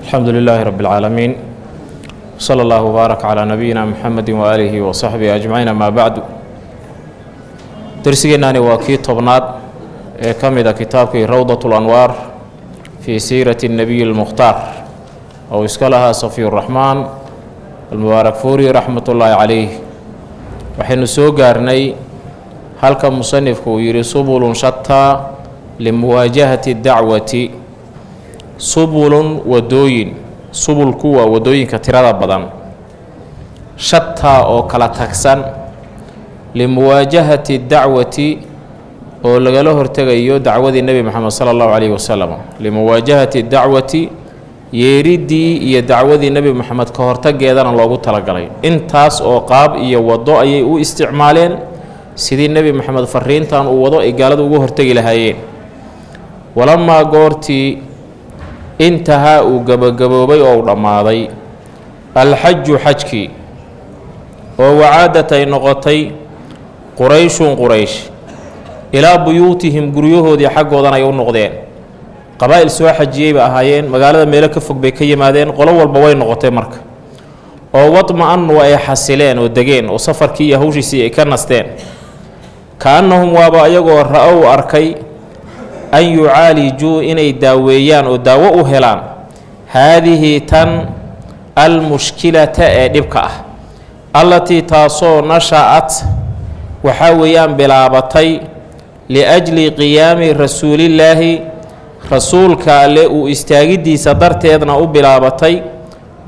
الحمد لله رب العالمين صلى الله وبارك على نبينا محمد وآله وصحبه أجمعين. ما بعد درسنا واكي طبنات كمذا كتابك روضة الأنوار في سيرة النبي المختار أو اسكالها صفي الرحمن المبارك فوري رحمة الله عليه. وحين سوغارني هلك مصنف يري سبل شتى لمواجهة الدعوة سبل ودوين سبل كوا ودوين كتيرا بدن شتى أو كلا تكسن لمواجهة الدعوة أو لقاله ارتقيو دعوة النبي محمد صلى الله عليه وسلم لمواجهة الدعوة يريدي يا دعوة النبي محمد كهرتق يدنا الله تلقى انتاس أو قاب يوضع أي استعمالين سيدي النبي محمد فرينتان ووضع إقالة وهرتقي لهايين. ولما قورتي انتهى وقبقبوبي أو رماضي الحج حجكي ووعادتي نغطي قريش إلى بيوتهم قريوه دي حق وضنا يون نغدين قبائل سوا حجية بأهايين مقالة ميلك فوق بكي مادين قلوا البوين نغطي مرك ووطمأن وأي حسلين ودقين وصفر كي يهوشي سي كنستين كأنهم وابا يقو رأوا أركي أن يعالجوا إني داويان وداوؤوا هلان هذه تن المشكلة دبكة التي تاسو نشأت وحاويان بلابطي لأجل قيام رسول الله رسولك لأو استاجدي صدرت يدنا بلابطي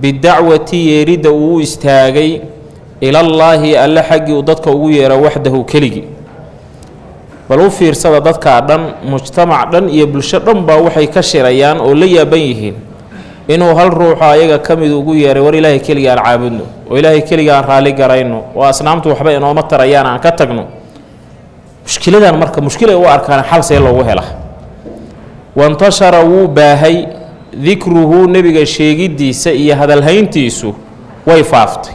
بالدعوة يريد أو استاجي إلى الله ألا حق وضدك ويرى وحده كلي بل وفير صددك عدن مجتمع دن يبلش دن باوحي كشريان ولي بيهين إنه هل روح أيها كم يقول ور إلهي كلي العابدنه وإلهي كلي رالي قرينه وأصنامته وحبا إنه متر أيان عن كتقنه مشكلة مركب مشكلة وأركان حال سيلا وهلا وانتشر وباهي ذكره نبي الشيء دي سئي هذا الهين تيسو ويفافت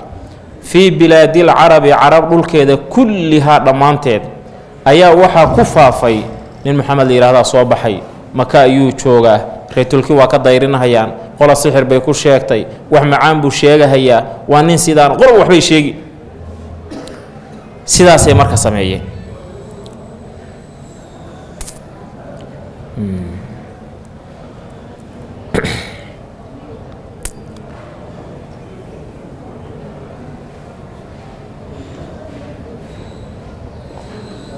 في بلاد العرب عرب الكذا كلها ضمانتين أيا وحى كفافي من محمد إلى صوبحي مكا يوتشوغا ريتولكي واكا دايرين هيان قول السحر بيكو شيكتي وحمعان بو شيغا هيا وانين سيدان قول وحبي شيغي سيدا سي مركا سمعيه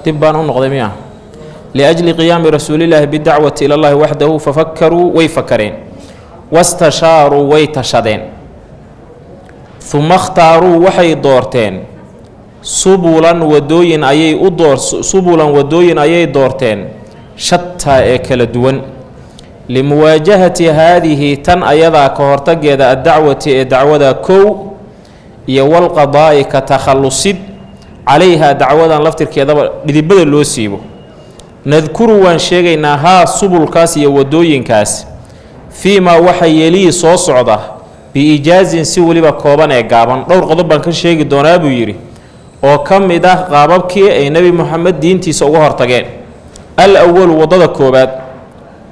تبان النقدمية لأجل قيام رسول الله بالدعوة إلى الله وحده ففكروا ويفكرين واستشاروا ويتشدين ثم اختاروا وحي دورتين سبلا ودوين أي أدور سبلا ودوين أي دورتين شتى إكل دون لمواجهة هذه تن أيضا كهرتجد الدعوة كو يوال قضاء كتخلص عليها دعوة لفتر كذا بدي لو سيبو نذكر وان شيغينا ها سبل كاس يودوين كاس فيما وحي يلي سو سوده بإيجاز سولي بكوبان اي غابان دور قدب بان كشيغي دونا بو يري oo kamid ah qaababkii ay nabi maxamed diintiisa ugu hortageen al-awwal wadada koobaad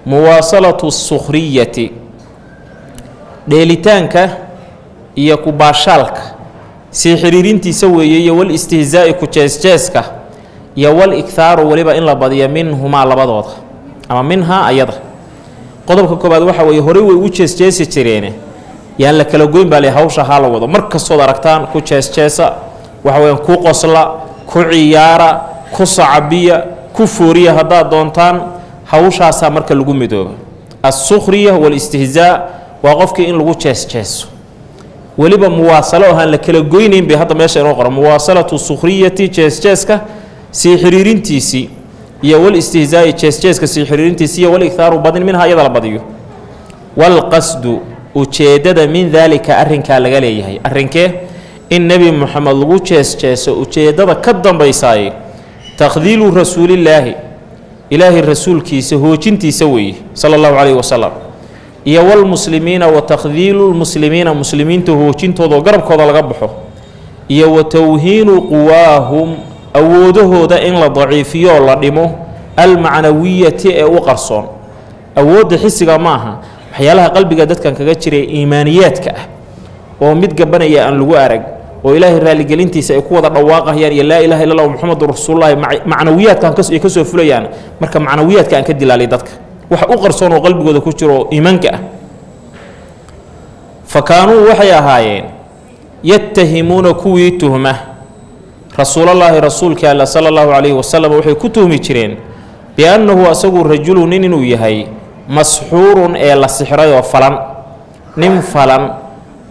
muwaasalatu as-sukhriyati dheelitaanka iyo ku baashaalka si xiriirintiisa weeyay wal istihzaa'i ku jeesjeeska iyo wal ikthaaru waliba in la badiyo minhuma labadooda ama minha ayada qodobka koobaad waxa weeye hore way u jeesjeesi jireen yaan la kala goyn baa hawsha hala wado markastoo aragtaan ku jeesjeesa waxa weeyaan ku qosla ku ciyaara ku sacabiya ku fooriya hadaa doontaan hawshaasa marka lagu midoobo as-sukhriya wal istihzaa waa qofkii in lagu jeesjeeso waliba muwaasalo oo aan la kala goynayn bay hadda meesha inoo qoran muwaasalatu sukhriyati jeesjeeska si xiriirintiisi iyo wal istihzaa jeesjeeska si xiriirintiisi iyo wal ikthaaru badin minha ayada la badiyo wal qasdu ujeedada min dhalika arrinka laga leeyahay arrinkee in nabi muhammad lagu jeesjeeso ujeedada ka dambaysaay taqdiilu rasuulillaahi ilaahi rasuulkiisa hoojintiisa weeye sallallahu alayhi wasallam iyo wal muslimiina wa taqdiilul muslimiina muslimiinta hoojintooda garabkooda laga baxo iyo wa tawhiinu quwaahum awoodahooda in la daciifiyo la dhimo al macnawiyati ee u qarsoon awoodda xisiga maaha waxyaalaha qalbiga dadkan kaga jiray iimaaniyaadka ah oo mid gabanaya aan lagu arag oo ilaahay raali gelintiisa ay ku wada dhawaaqayaan iyo laa ilaaha illa allah muhammadur rasuulullaahi macnawiyaadkan ka soo fulayaan marka macnawiyaadka aan ka dilaalay dadka wax u qarsoon oo qalbigooda ku jiro iimaanka ah fakaanuu waxay ahaayeen yattahimuuna kuwii tuhma rasuulullaahi rasuulka alla sala allahu calayhi wasalam waxay ku tuhmi jireen biannahu asagu rajulu nin inuu yahay masxuurun ee la sixray oo falan nin falan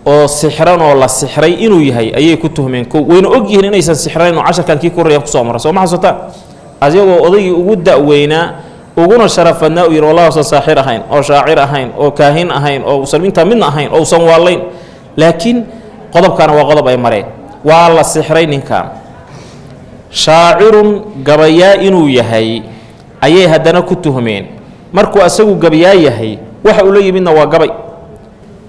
oo sixran oo la sixray inuu yahay ayay ku tuhmeen wayna og yihiin inaysan sixrayn oo casharkan kii ku reeyay ku soo maray soo ma xasuuta asagoo odaygii ugu da'weynaa uguna sharafadnaa uu yiri wallahi uusan saaxir ahayn oo shaacir ahayn oo kaahin ahayn oo muslimiinta midna ahayn oo uusan waalayn laakiin qodobkana waa qodob ay mareen waa la sixray ninkan shaacirun gabayaa inuu yahay ayay haddana ku tuhmeen markuu asagu gabayaa yahay waxa uu la yimidna waa gabay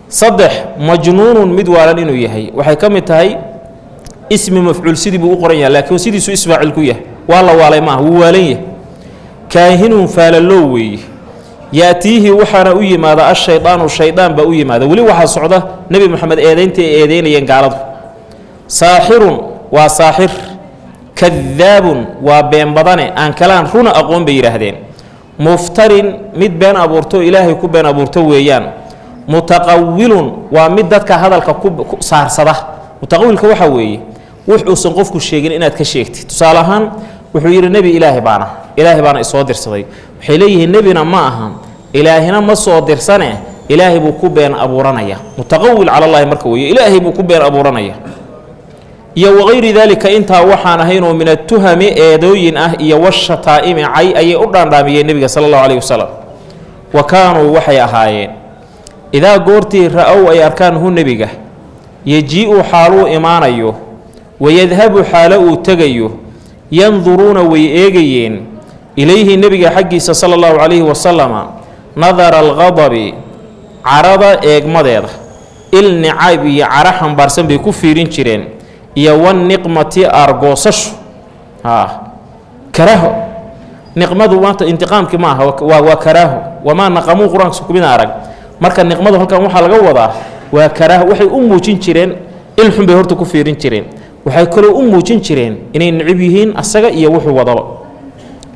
saddex majnuunun mid waalan inuu yahay waxay ka mid tahay ismi mafcuul sidii buu u qoran yahay laakiin sidiisu isfaacil ku yahay waa la waalay maaha wuu waalan yahay kaahinun faalaloo weeye yaatiihi waxaana u yimaada ashaydaanu shaydaan baa u yimaada weli waxaa socda nebi moxamed eedaynta ay eedaynayeen gaaladu saaxirun waa saaxir kadaabun waa been badane aan kalaan runa aqoon bay yidhaahdeen muftarin mid been abuurto ilaahay ku been abuurto weeyaan mutaqawilun waa mid dadka hadalka ku saarsada mutaqawilka waxaa weeye wuxuusan qofku sheegin inaad ka sheegtid tusaale ahaan wuxuu yidhi nebi ilaahay baana isoo dirsaday waxay leeyihiin nebina ma aha ilaahina ma soo dirsane ilaahay buu ku been abuuranaya mutaqawil cala allahi marka weeye ilaahay buu ku been abuuranaya iyo wagayri daalika intaa waxaan ahaynoo min atuhami eedooyin ah iyo washataa'imi cay ayay u dhaandhaamiyeen nebiga sala allahu calayhi wasalam wa kaanuu waxay ahaayeen idaa goortii ra'ow ay arkaan hu nebiga yejii'u xaaluu imaanayo wayadhabu xaalo uu tegayo yanduruuna way eegayeen ilayhi nebiga xaggiisa sala allahu calayhi wasalama nadara alqadabi carada eegmadeeda il nicayb iyo cara xambaarsan bay ku fiirin jireen iyo wanniqmati argoosashu karaaho niqmadu maanta intiqaamkii ma aha waa karaaho wamaa naqamuu qur-aanka kumina arag marka niqmadu halkan waxaa laga wadaa waa karaaho waxay u muujin jireen ilxun bay horta ku fiirin jireen waxay kaloo u muujin jireen inay nicib yihiin asaga iyo wuxuu wadaba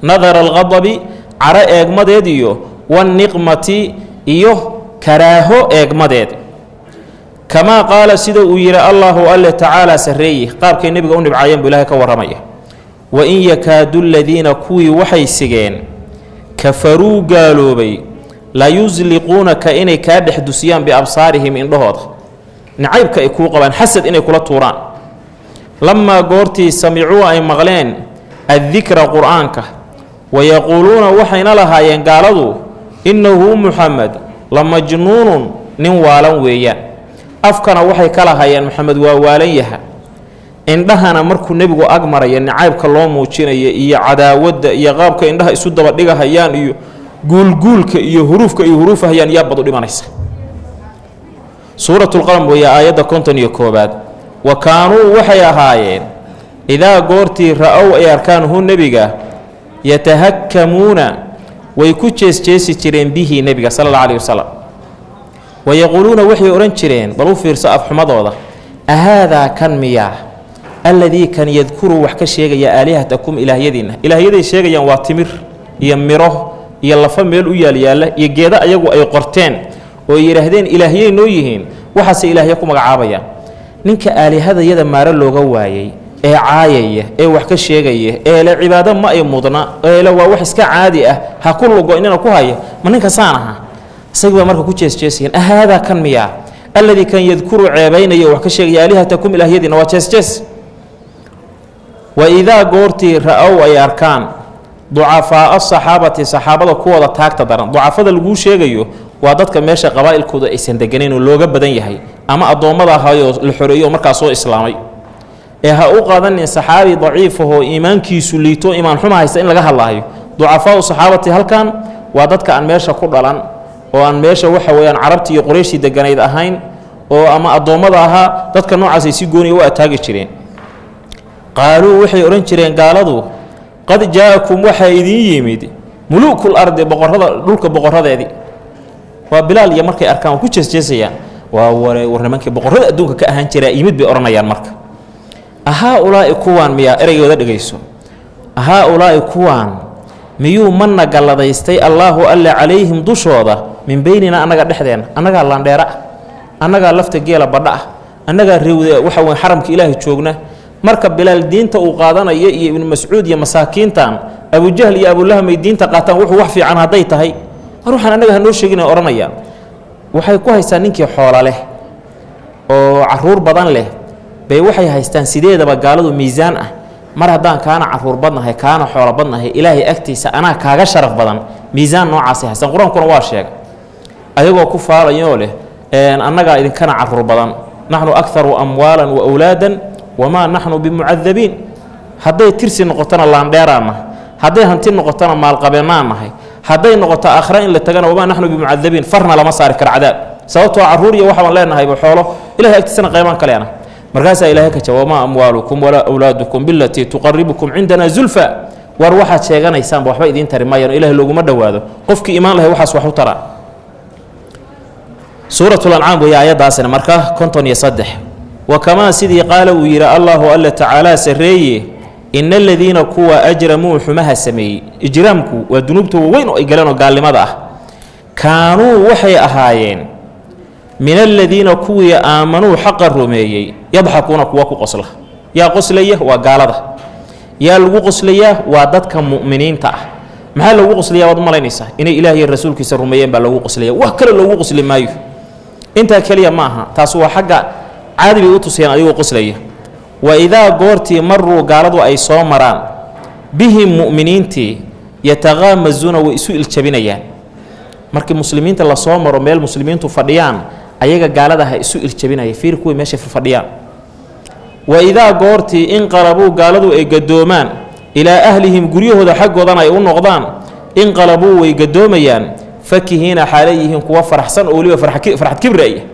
nadara alqadabi cara eegmadeed iyo wanniqmati iyo karaaho eegmadeed kamaa qaala sida uu yidhi allaahu alle tacaalaa sarreeye qaabkay nebiga u nibcaayeen buu ilaahay ka warramaya wain yakaadu aladiina kuwii waxay sigeen kafaruu gaaloobay layusliquunaka inay kaa dhex dusiyaan biabsaarihim indhahooda nacaybka ay kuu qabaan xasad inay kula tuuraan lamaa goortii samicuu ay maqleen addikra qur'aanka wayaquuluuna waxayna lahaayeen gaaladu innahu muxamed la majnuunun nin waalan weeyaan afkana waxay ka lahaayeen moxamed waa waalan yaha indhahana markuu nebigu ag maraya nacaybka loo muujinaya iyo cadaawadda iyo qaabka indhaha isu dabadhigahayaan iyo guulguulka iyo huruufka iyo huruufahayaan yaa bad u dhimanaysa suuratulqalam weeye aayadda 51 wa kaanuu waxay ahaayeen idaa goortii ra'ow ay arkaan hu nebiga yatahakkamuuna way ku jeesjeesi jireen bihi nebiga sala alla calayhi wasalam wayaquuluuna waxay odhan jireen bal u fiirso afxumadooda ahaadaa kan miyaa alladii kan yadkuru wax ka sheegaya aalihatakum ilaahyadiinna ilaahyaday sheegayaan waa timir iyo miro iyo lafa meel u yaalyaalla iyo geeda ayagu ay qorteen oo yidhaahdeen ilaahyay noo yihiin waxaase ilaahya ku magacaabayaan ninka aalihadayada maaro looga waayey ee caayaya ee wax ka sheegaya ee le cibaado ma ay mudna ee le waa wax iska caadi ah ha ku lugo inana ku haya ma ninka saan aha isagii baa marka ku jeesjeesayeen ahaadaa kan miyaa alladii kan yadkuru ceebaynaya wax ka sheegaya aalihatakum ilaahyadiinna waa jeesjees waidaa goortii ra'ow ay arkaan ducafaa'a saxaabati saxaabada kuwooda taagta daran ducafada laguu sheegayo waa dadka meesha qabaa'ilkooda aysan deganayn oo looga badan yahay ama addoommada ahayoo la xoreeyo oo markaa soo islaamay ee ha u qaadanin saxaabi daciifahoo iimaankiisu liito iimaan xuma haysta in laga hadlaayo ducafaau saxaabati halkan waa dadka aan meesha ku dhalan oo aan meesha waxa weeyaan carabtii iyo qurayshtii deganayd ahayn oo ama addoommada ahaa dadka noocaasay si gooniya u ataagi jireen qaaluu waxay odhan jireen gaaladu qad jaa'akum waxaa idiin yimid muluukul ardi boqorrada dhulka boqorradeedii وبلال يا مركي أركان وكوتشيس جيسيا ورنمانك بقرد أدوك كأهان ترى يمد بأرنيان مرك هؤلاء كوان ميا إريو ذا دقيسو هؤلاء كوان ميو من قال ديستي الله ألا عليهم دشوضة من بيننا أنا قاعد نحدين أنا قال لان ديرا أنا قال لفت جيلا بدأ أنا قال ريو وحوي حرمك إلهي تشوقنا مركب بلال دين تقاضنا ابن مسعود يا مساكين تان أبو جهل يا أبو لهم الدين تقاطن وحفي عن هديته هي أروح أنا قال نوشجنا أرنيا وحي كويس إنك حول له وعرور بدن له بيوحي هيستان سيدي دبا قالوا ميزان مر هدان كان عرور بدن هي كان حول بدن هي إلهي أكتيس أنا كاغا شرف بدن ميزان نوع عسي حسن قرآن كنا واشيك أيوة كفار يوله إن أنا قال إذا كان عرور بدن نحن أكثر أموالا وأولادا وما نحن بمعذبين هذا ترسي نقطنا الله عندنا هذا هنتين نقطنا مع القبيمان هي هذا نقطة آخرين اللي تجنا وما نحن بمعذبين فرنا لما صار كالعذاب سوت عروري وحول لنا هاي بحوله إلهي أكتسنا قيمان كلينا مركز إلهي كتشا وما أموالكم ولا أولادكم بالتي تقربكم عندنا زلفى وروحة شيئا يسام بوحبا إذين ترمايا إلهي لو مدى هذا قفك إيمان له وحس وحو ترى سورة الأنعام وهي آيات داسنا مركز كنتم يصدح وكما سيدي قال ويرى الله ألا تعالى سريه إن الذين كوا أجرموا حمها سمي إجرامكو وذنوبته وين إجلانو قال لماذا كانوا وحي أهايين من الذين كوا آمنوا حق الرمي يضحكون كواكو قصله يا قصليه وقال ده يا لو قصليه وادتك مؤمنين تاع ما لو قصليه وضم لنيسا إن إلهي الرسول كسر رميين بلو قصليه وكل لو قصل ما يف أنت كليه معها تاسوا حاجة عادي بيوتوسين أيوة قصليه وإذا قرتي مروا قالوا أي صومران بهم مؤمنين تي يتغامزون ويسوء الشبينيان مركي مسلمين تلا صومر وميل مسلمين تفضيان أيها قالوا هاي سوء الشبينيان فيركوا ماشي في الفضيان وإذا قرتي انقلبوا قالوا أي قدومان إلى أهلهم قريه هذا حق وضنا يقول نقضان انقلبوا ويقدوميان فكهين حاليهم كوفر حسن أولي فرحت كبرية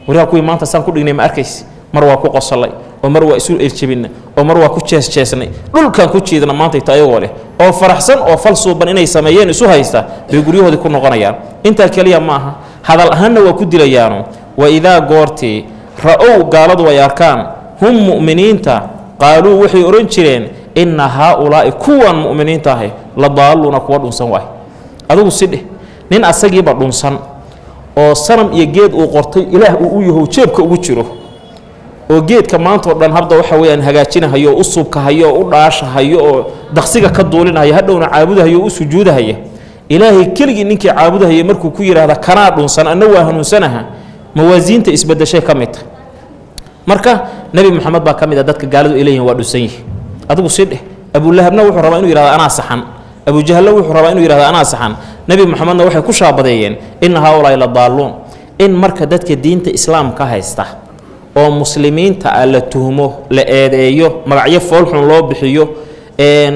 ولها كوي ما تسان كل إني ما أركيس مروا كو قصلي ومروا إسول إرتبنا ومروا كو تشيسني دول كان كو تشيدنا ما أنت تايوله أو فرحسن أو فلسو بن إني سميين إسوا هيستا بيقولوا هذا كنا غنيان أنت الكلام معها هذا الأهن وكد ليانو وإذا قرتي رأوا قالوا وياركان هم مؤمنين تا قالوا وحي أورنشرين إن هؤلاء كوان مؤمنين تاهي لضالون كوان سنواي هذا السيد نين أسجي بدون سن أو سنم يجد أو قرتي إله أو يهو شبك أو تشرو وجيت كمان تودن هبدا وحوي أن هجاتنا هيو أصوب كهيو وداش هيو دخسيك كدولنا هي هدونا عابده هيو سجوده هي إلهي كل إنك عابده هي مركو كوير هذا كنار سنة نواه نسنها موازين تثبت شيء كميت مركا نبي محمد با كميت دتك قالوا إليه ودسيه أدو سيده أبو لهب نوح ربا إنه يرى أنا صحن أبو جهل نوح ربا إنه يرى أنا صحن نبي محمد نوح كشابدين إن هؤلاء لضالون إن مركا دتك دين الإسلام كهيسته oo muslimiinta la tuhmo la eedeeyo magacyo foolxun loo bixiyo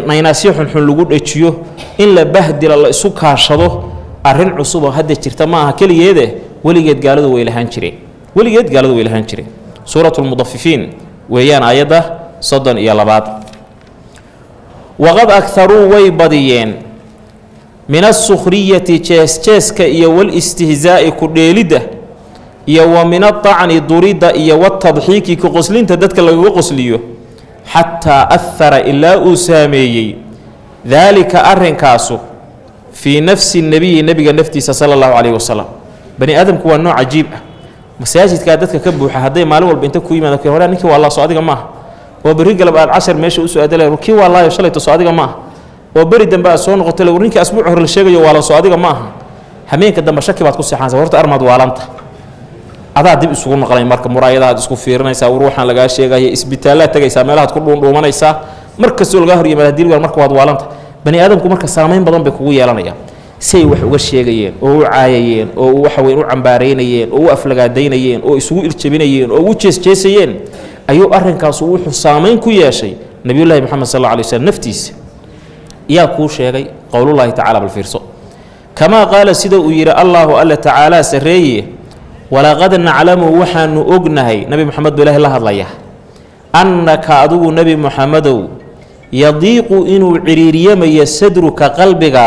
naynaasyo xun lagu dhajiyo in la bahdila la isu kaashado arin cusub oo hadda jirta ma aha kaliyeede waligeed gaaladu way lahaan jireen suuratul mudaffifiin weeyaan aayada 32 waqad aktharu way badiyeen min as-sukhriyati jeeska iyo wal istihzaa'i ku dheelida iyo wa min at-ta'ni durida iyo wa tadhiiki ku qoslinta dadka lagu qosliyo hatta athara illa usameeyay dhalika arinkaasu fi nafsi nabiga naftiisa sallallahu alayhi wasallam bani aadamku waa nooc ajiib ah masaajidka dadka ka buuxa haday maalin walba inta ku yimaado ka hore ninkii walaa soo adiga ma oo bari galab aad 10 meesha u soo aadalay ruki wallahi shalayto soo adiga ma oo bari dambe soo noqotay ninkii asbuuc hore la sheegayo wala soo adiga ma hameenka dambe shaki baad ku seexanaysaa horta armad waalanta adaa dib isugu noqonay marka muraayadaha isku fiirinaysa ruuxan laga sheegay isbitaalada tagaysa meelaha ku dhuumanaysa marka soo laga hor yimaado dilwar marka waad waalanta bani aadamku marka saameyn badan bay kugu yeelanayaan say wax uga sheegayeen oo u caayayeen oo wax weyn u cambaareynayeen oo u aflagaadeynayeen oo isugu irjabinayeen oo u jeesjeesayeen ayuu arrinkaas wuxuu saameyn ku yeeshay nabiyullaahi maxamed sallallahu alayhi wasallam naftiisa yaa ku sheegay qowlullaahi ta'ala bal fiirso kama qaala sida uu yiri Allahu alla ta'ala sareeye ولقد نعلم وحن أجنهي نبي محمد بالله الله الله أنك أدو نبي محمد يضيق إنه عريريا ما يصدرك قلبك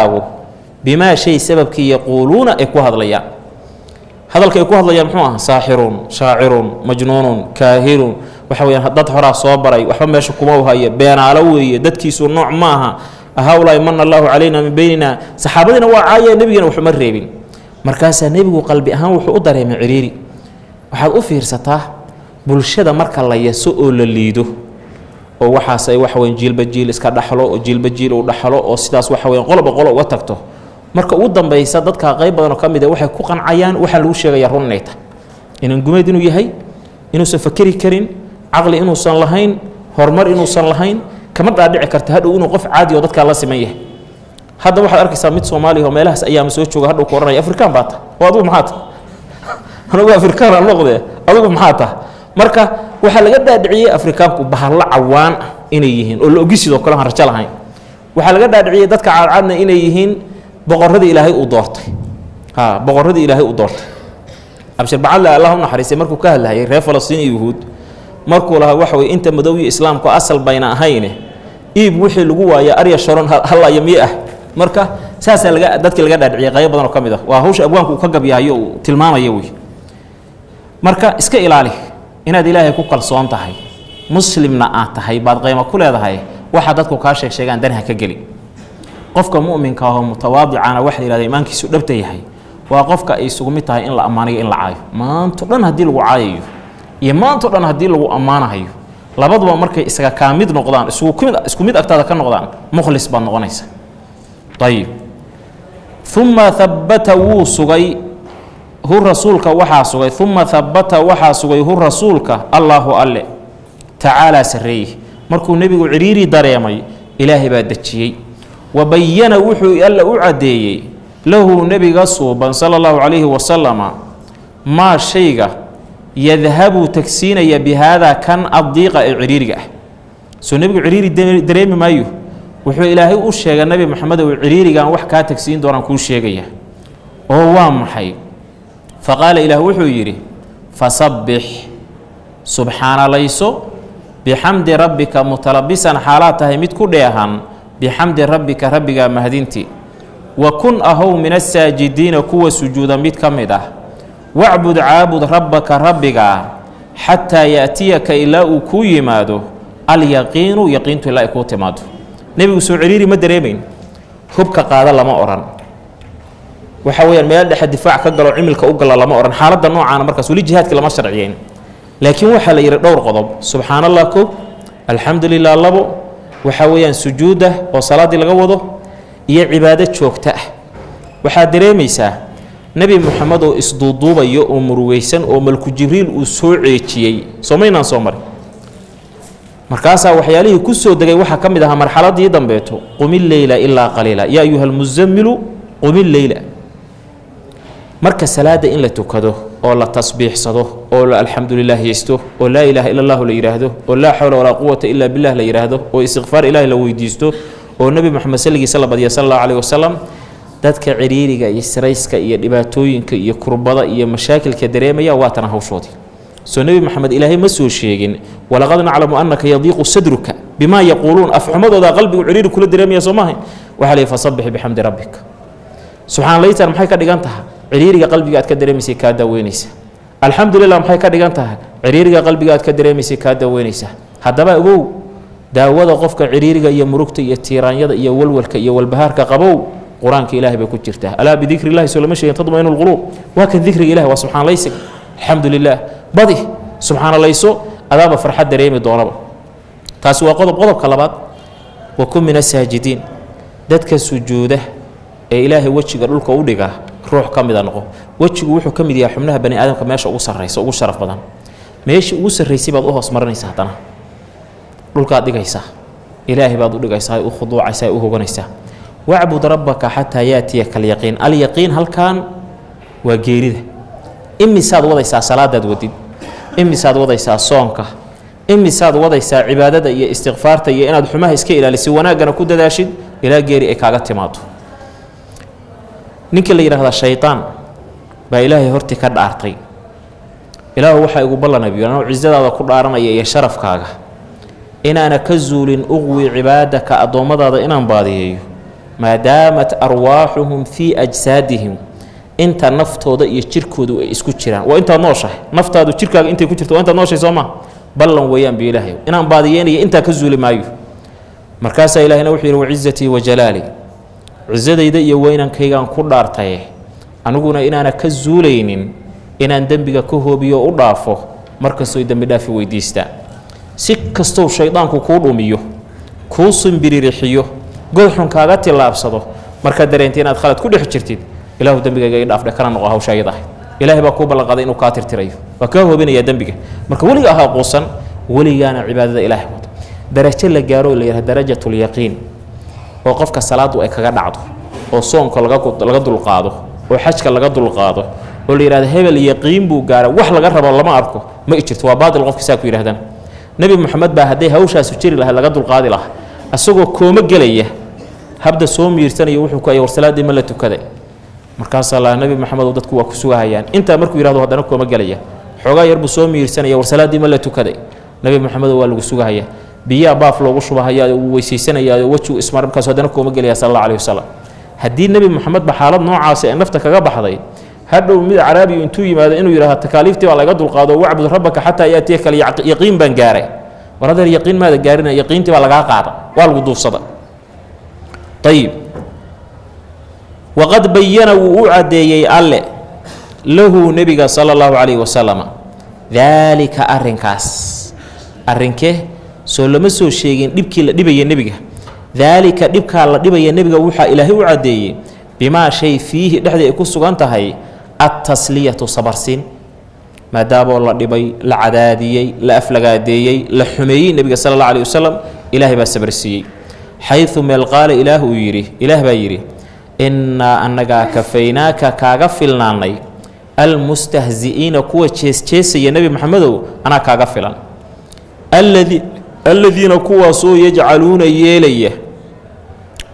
بما شيء سبب كي يقولون إكو هذا ليا هذا الكيكو هذا يمحوها ساحرون شاعرون مجنون كاهرون وحوي دد هرا صوبري وحبا ماشي كوما هي بين علوي ددكيسو نوع ماها هؤلاء من الله علينا من بيننا صحابتنا وعايا نبينا وحمر ريبين markaasa nebigu qalbi ahaan wuxuu u dareemay ciriiri waxaad u fiirsataa bulshada marka la yeeso oo la liido oo waxaas ay wax weyn jiilba jiil iska dhaxlo oo jiilba jiil uu dhaxlo oo sidaas wax weyn qolob uga tagto marka ugu dambaysa dadka qayb badan oo kamid ah waxay ku qancayaan waxa lagu sheegay runnayta inaan gumeed inuu yahay inuu soo fakari karin aqli inuu san lahayn hormar inuu san lahayn kama dhaadhici karta hadhow inuu qof caadi oo dadka la siman yahay hadda waxaad arkaysaa mid Soomaali oo meelahaas ayaa soo jooga hadhow koranay Afrikaan baata oo adigu maxaad anagu Afrikaan aan noqday adigu maxaad marka waxa laga dhaadhiciyay Afrikaanku bahal cawaan inay yihiin oo la ogisidoo kale aan rajo lahayn waxa laga dhaadhiciyay dadka caadna inay yihiin boqorradii Ilaahay u doortay boqorradii Ilaahay u doortay abshir bacalla Allahumma naxariisay markuu ka hadlayay reer Falastiin iyo Yahuud markuu lahaa wax way inta madowga islaamku asal bayna ahayne iib wixii lagu waaya arya sharon hal yamiya marka saasa laga dadkii laga dhaadhiciyay qayb badan oo kamid ah waa hawsha abwaanku ka gabiyayo tilmaamayo way marka iska ilaali inaad Ilaahay ku kalsoon tahay muslimna aad tahay baad qayma ku leedahay waxa dadku ka sheegaan danha ka gali qofka mu'minka ah oo mutawaadicana wax yiraahdo iimaankiisu dhabta yahay waa qofka ay isugu mid tahay in la amaanayo in la caayo maanta dhan hadii lagu caayayo iyo maanta dhan hadii lagu amaanayo labaduba markay isaga kaamid noqdaan isku mid agtaada ka noqdaan mukhlis baa noqonaysa طيب ثم ثبت وسغي هو رسولك وحا سغي ثم ثبت وحا سغي هو رسولك الله الله تعالى سريه markuu nabigu ciriiri dareemay ilaahi baa dajiyay wabayana wuxuu alla u cadeeyay lahu nabiga suuban sallallahu alayhi wa sallama ma shayga yadhabu taksiinaya bihada kan adiqa ciriiriga soo nabigu ciriiri dareemi maayo wuxuu ilaahay u sheegay nabi maxamed oo ciriirigan wax ka tagsiin doonaan ku sheegaya oo waa maxay faqala ilaahu wuxuu yiri fasabbih subhanallahi bihamdi rabbika mutalabbisan halatahay mid ku dheehan bihamdi rabbika rabbiga mahdinti wa kun ahaw min as-sajidin kuwa sujuuda mid kamid ah wa'bud 'abud rabbaka rabbiga hatta yatiyaka ila ku yimaado al-yaqinu yaqintu ila ku timaado nabigu soo ciriiri ma dareemeyn hubka qaada lama oran waxa weeyaan meel dhex difaac ka galo cimilka u gal lama oran xaaladda noocan markaas wali jihaadka lama sharciyeyn laakiin waxa la yiri dhowr qodob subhanallah ku alhamdulillah labo waxa weeyaan sujuuda oo salaadi laga wado iyo cibaado joogta ah waxa dareemaysaa nabi maxamed oo isduuduubayo oo murugaysan oo malku jibriil uu soo ceejiyay soomaynaan soo maray markaasa waxyaalihii ku soo dagay waxa kamid ah marxaladii dambeeto qumil layla illa qalila ya ayuhal muzammilu qumil layla marka salaada in la tukado oo la tasbiixsado oo la alxamdulillah yeesto oo la ilaaha illa allah la yiraahdo oo la hawla wala quwwata illa billah la yiraahdo oo istighfar ilaahi la weydiisto oo nabi maxamed sallallahu alayhi wasallam dadka ciriiriga iyo sirayska iyo dhibaatooyinka iyo kurbada iyo mashaakilka dareemaya waa tan hawshoodii soo nabi maxamed ilaahay ma soo sheegin walaqad na'lamu annaka yadiqu sadruka bima yaqulun afhamadooda qalbigu ciriiri kula dareemaya Soomahay waxa la fasabbih bihamdi rabbika subhanallahi tar maxay ka dhigan tahay ciriiriga qalbiga aad ka dareemisay ka daweynaysa alxamdulillah maxay ka dhigan tahay ciriiriga qalbiga aad ka dareemisay ka daweynaysa hadaba ogow daawada qofka ciriiriga iyo murugta iyo tiiraanyada iyo walwalka iyo walbahaarka qabow quraanka ilaahay bay ku jirtaa ala bi dhikrillah sulama shay'an tadmainu alqulub wa kan dhikri ilaahi wa subhanallahi alxamdulillah badi subhanallahi adaba farxad dareemi doonaba taas waa qodobka labaad wa kum min as-sajidin dadka sujuuda ee ilaahay wajiga dhulka u dhiga ruux kamid noqo wajigu wuxuu kamid yahay xubnaha bani aadamka meesha ugu sarreysa ugu sharaf badan meesha ugu sarreysay baad u hoos marinaysaa hadana dhulka dhigaysa ilaahay baad u dhigaysaa u khuduucaysaa u hoganaysaa wa'bud rabbaka hatta yatiyaka al-yaqin al-yaqin halkan waa geerida imisaad wadaysaa salaadaad wadid imisaad wadaysaa soonka imisaad wadaysaa cibaadada iyo istighfaarta iyo inaad xumaha iska ilaaliso wanaagana ku dadaashid ilaa geeri ay kaaga timaado ninka la yiraahdo shaytaan baa ilaahay horti ka dhaartay ilaahu waxa igu ballanay inuu ciidadaada ku dhaaranaya iyo sharafkaaga inaana ka zuulin uqwi cibaadaka adoomadaada inaan baadiyeeyo maadaamat arwaahuhum fi ajsaadihim inta naftooda iyo jirkoodu ay isku jiraan waa inta nooshahay naftaadu jirkaaga intay ku jirto waa inta nooshay Soomaa ballan weeyaan bi Ilaahay inaan baadiyeenay inta ka zuuli maayo markaas Ilaahayna wuxuu yiri wa'izati wa jalali cizadayda iyo weynankaygaan ku dhaartay aniguna inaana ka zuulaynin inaan dambiga ka hoobiyo u dhaafo markastoo dambi dhaafi weydiista si kastoo shaydaanku ku dhumiyo ku simbirixiyo go'xun kaaga tilaabsado marka dareentay inaad khalad ku dhex jirtid ilaahu dambigaaga in dhaafda kana noqo hawshayada ilaahay baa ku ballanqaday inuu ka tirtirayo waa ka hoobinaya dambiga marka waliga aha qoosan waligaana cibaadada ilaahay wada darajo la gaaro la yiraahdo darajatul yaqiin oo qofka salaadu ay kaga dhacdo oo soonka laga dulqaado oo xajka laga dulqaado oo la yiraahdo hebel yaqiin buu gaara wax laga rabo lama arko ma jirto waa baadil qofka saa ku yiraahdaan nabi maxamed baa haday hawshaas u jiri lahaa laga dulqaadi lahaa asagoo kooma galaya habda soo miirtanayo wuxuu ku ay warsalaadii ma la tukaday markaas Allah nabi maxamed dadku waa ku sugahayaan inta markuu yiraahdo hadana kooma galaya xogaa yar buu soo miirsanaya warsalaadii ma la tukaday nabi maxamed waa lagu sugahaya biya baaf loogu shubahaya uu weysaysanaya wajhu ismar markaas hadana kooma galaya sallallahu alayhi wasallam hadii nabi maxamed ba xaalad noocaas ah nafta kaga baxday hadhow mid carabi intuu yimaado inuu yiraahdo takaaliiftii waa laga dulqaado wacbud rabbaka hatta yaatiyaka yaqiin ban gaaray warada yaqiin ma gaarina yaqiintii waa laga qaada waa lagu duufsada طيب وقد بين وعدي الله له نبي صلى الله عليه وسلم ذلك أرنكه سلم سو شيء دبي النبي ذلك دبك الله دبي النبي وحى إلهي وعدي بما شيء فيه لحد يكون سجنته هي التسلية صبرسين ما داب الله دبي العدادي لأفلقادي لحمي النبي صلى الله عليه وسلم إلهي بسبرسي حيث ما قال إله يري إله بيري إنا أنك كفيناك كاغفلنا المستهزئين كوا تشيس يا نبي محمد أنا كاغفلان الذين كوا سو يجعلون يليه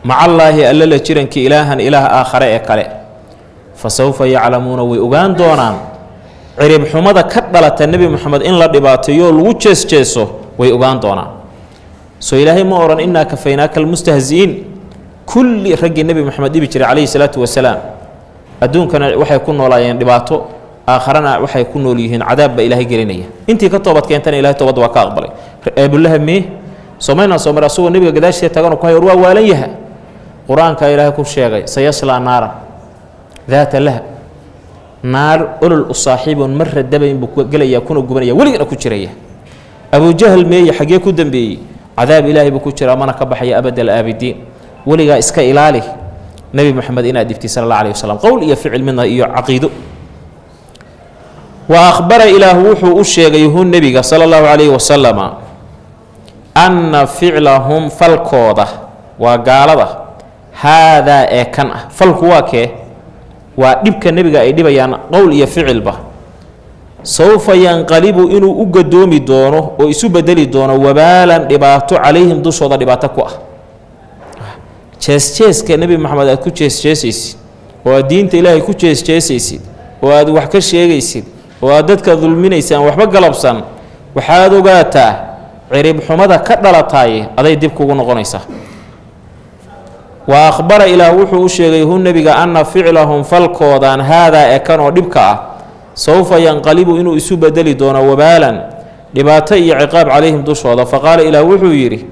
مع الله ألا لجرنك إلها إله آخر إكله فسوف يعلمون ويؤغان دونان عرب حمد كدلت النبي محمد إن لا دباتيو لو تشيسو ويؤغان دونان سو إلهي ما أوران إنا كفيناك المستهزئين كل رجل النبي محمد بيجري عليه الصلاة والسلام أدون كان وحي يكون ولا ينبعته آخرنا وحي يكون ليهن عذاب إلهي جرينية أنت كتبت كأنتني إلهي توض وكاقبلي أقول لها ميه سمعنا سمع رسول النبي قداش يتجانو كهي روا وليها قرآن كإلهي كل شيء سيصلى نارا ذات لها نار أولو الصاحب مرة دبين بقول يكونوا جبنية ولي أنا كشرية أبو جهل ميه حقيقة كدم بي عذاب إلهي بكشرة ما نكبح يا أبد الآبدين ولقى إسكا إلالي نبي محمد إنا دفتي صلى الله عليه وسلم قول إيا فعل منا إيا عقيده وأخبر إله وحو أشيغ يهون نبي صلى الله عليه وسلم أن فعلهم فالكوضة وقالبه هذا إيكان فالكواكي ودبك النبي إيديبيان قول إيا فعل به سوف ينقلب إنو أقدومي دونه وإسو بدلي دونه وبالا دباتو عليهم دوش وضا دباتكوه جيس كنبي محمد أكو جيس ودين تلاهي كو جيس واد وحكا شيغيسيد واددك ظلمينيسان وحبا قلبسان وحادو قاتا عرب حمدا كدلتاي اday dib kugu noqonaysa واخبر الى وحو شيغيهو النبي ان فعلهم فالكودان هذا كانوا دبكا سوف ينقلب انه اسو بدلي دون وبالا دباته عقاب عليهم دوشودا فقال الى وحو يري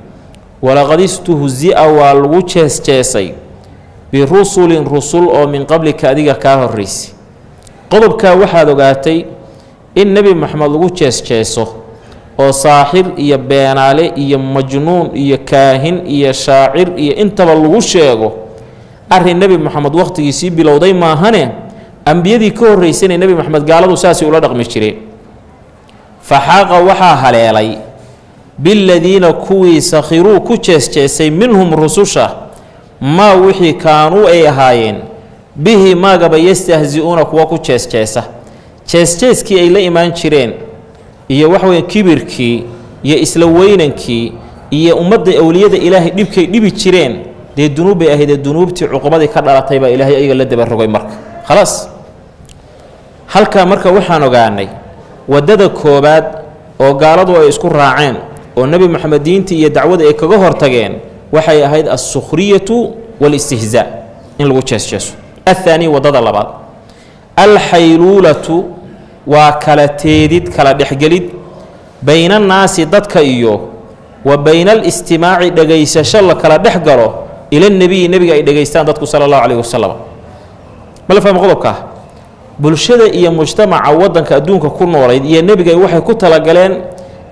ولقد استهزئ والوجهسجسي برسل رسل او من قبلك اديغا كهريس قضبك waxaad ogaatay in nabi maxamed lagu jeesjeeso oo saaxir iyo beenaale iyo majnuun iyo kaahin iyo shaacir iyo intaba lagu sheego arrin nabi maxamed waqtigiisii bilowday maahane anbiyadii ka horeysay nabi maxamed gaaladu saasi ula dhaqmi jireen faxaqa waxa haleelay بالذين كوي سخروا كجسجسي منهم رسوشا ما وحي كانوا اي هايين به ما قبا يستهزئون كوا كجسجسا جسجسكي اي لا ايمان جيرين iyo waxway kibirkii iyo isla weynankii iyo ummadda awliyada ilaahay dibkay dhibi jireen de dunuub ay ahayd dunuubtii cuqubadii ka dhalatay ba ilaahay ayaga la daba rogay marka خلاص halka marka waxaan ogaanay wadada koobaad oo gaaladu ay isku raaceen oo nabi maxamed diintii iyo dacwada ay kaga hortageen waxay ahayd as-sukhriyatu wal istihzaa in lagu jeesjeeso athani wadada labaad alxayluulatu waa kala teedid kala dhexgelid bayna annaasi dadka iyo wa bayna alistimaaci dhegaysasho la kala dhex galo ila nebiyi nebiga ay dhegaystaan dadku sala allahu calayhi wasalam ma la fahmo qodobkaa bulshada iyo mujtamaca waddanka adduunka ku noolayd iyo nebiga waxay ku talagaleen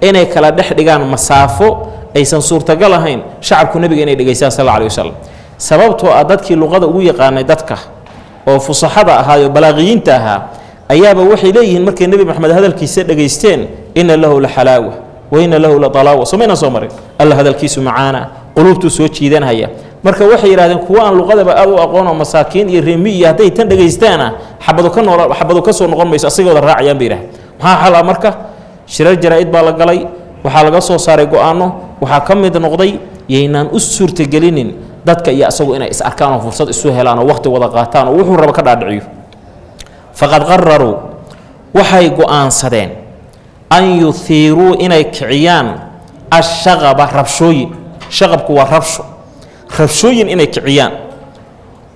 inay kala dhex dhigaan masaafo aysan suurtagal ahayn shacabku nebiga inay dhegaystaan sal alla alayhi wasalam sababtoo ah dadkii luqada ugu yaqaanay dadka oo fusaxada ahaa iyo balaaqiyiinta ahaa ayaaba waxay leeyihiin markay nebi maxamed hadalkiisa dhegaysteen ina lahu la xalaawa wa ina lahu la talaawa somayna soo marin alla hadalkiisu macaana quluubtuu soo jiidanhaya marka waxay yidhahdeen kuwa aan luqadaba aad u aqoonoo masaakiin iyo reemi iyo hadday tan dhegaystaana xabadu ka soo noqon mayso asigooda raacayaan bay yidhahdeen maxaa xala marka shirar jaraa'id baa la galay waxaa laga soo saaray go-aanno waxaa ka mid noqday yaynaan u suurtagelinin dadka iyo asagu inay is arkaan oo fursad isu helaan oo waqti wada qaataan oo wuxuu raba ka dhaadhiciyo faqad qararuu waxay go-aansadeen an yuhiiruu inay kiciyaan ashaqaba rabshooyin shaqabku waa rabshooyin inay kiciyaan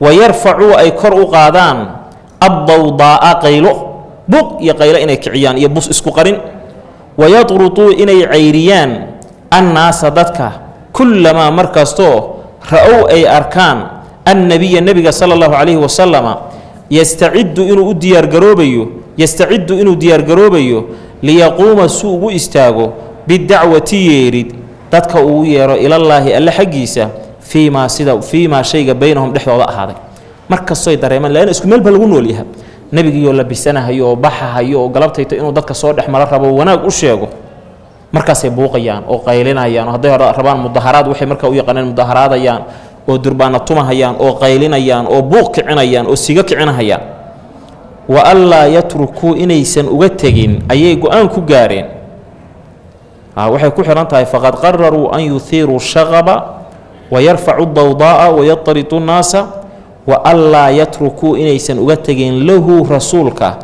wayarfacuu ay kor u qaadaan addawdaa'a qaylo buq iyo qaylo inay kiciyaan iyo bus isku qarin wayadrutuu inay cayriyaan annaasa dadka kullamaa markastoo ra-ow ay arkaan annabiya nebiga sala allahu calayhi wasalama yastaciddu inuu diyaargaroobayo liyaquuma si ugu istaago bidacwati yeerid dadka ugu yeero ilallaahi alle xaggiisa fii maa shayga baynahum dhexdooda ahaaday markastoy dareemaan laana isku meel ba lagu nool yaha nebigiioo labisanahayo oo baxahayo oo galabtayto inuu dadka soo dhex mala rabo wanaag u sheego markaasay buuqayaan oo qaylinayaan oo hadday rabaan mudaharaad waxay markaa u yaqaaneen mudaharaadayaan oo durbaana tumahayaan oo qaylinayaan oo buuq kicinayaan oo siga kicinahayaan wa anlaa yatrukuu inaysan uga tegin ayay go-aan ku gaareen waxay ku xihan tahay faqad qararuu an yuhiiruu shaqaba wayarfacu dawdaa'a wayataridu nnaasa wa anlaa yatrukuu inaysan uga tegin lahu rasuulka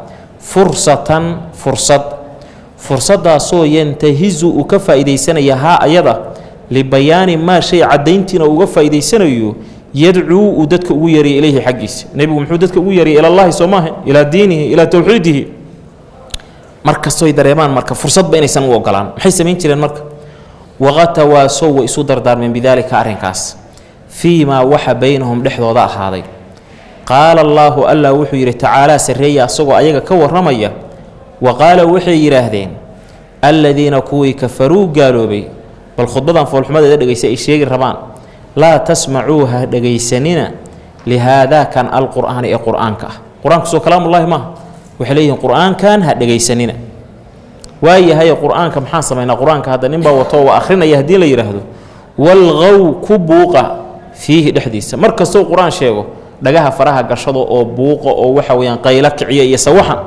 fursadaasoo yantahizu uu ka faa'iidaysanaya haa ayada libayaani maa shay caddayntiina uga faa'iidaysanayo yadcuu uu dadka ugu yeeriya ilayhi xaggiisa nebigu muxuu dadka ugu yeeriya ilallaahi soo maaha ilaa diinihi ilaa towxiidihi markastoy dareemaan marka fursadba inaysan u ogolaan maxay samayn jireen marka waqad tawaasow way isu dardaarmeen bidaalika arrinkaas fii maa waxa baynahum dhexdooda ahaaday qaala allaahu allah wuxuu yidhi tacaalaa sarreeya asagoo ayaga ka warramaya wa qaala waxay yidhaahdeen alladiina kuwii kafaruu gaaloobay bal khudbadan foolxumadeeda dhegaysa ay sheegi rabaan laa tasmacuuha dhegaysanina lihaadaakan alqur'aani ee qur'aanka ah qur-aanku soo kalaamullaahi maaha waxay leeyihiin qur'aankan ha dhegaysanina waayahaye qur'aanka maxaan samaynaa qur-aanka hadda ninbaa wato waa akhrinaya haddii la yidhaahdo walqow ku buuqa fiihi dhexdiisa mar kastoo qur-aan sheego dhagaha faraha gashado oo buuqa oo waxa weeyaan qaylo kiciya iyo sawaxan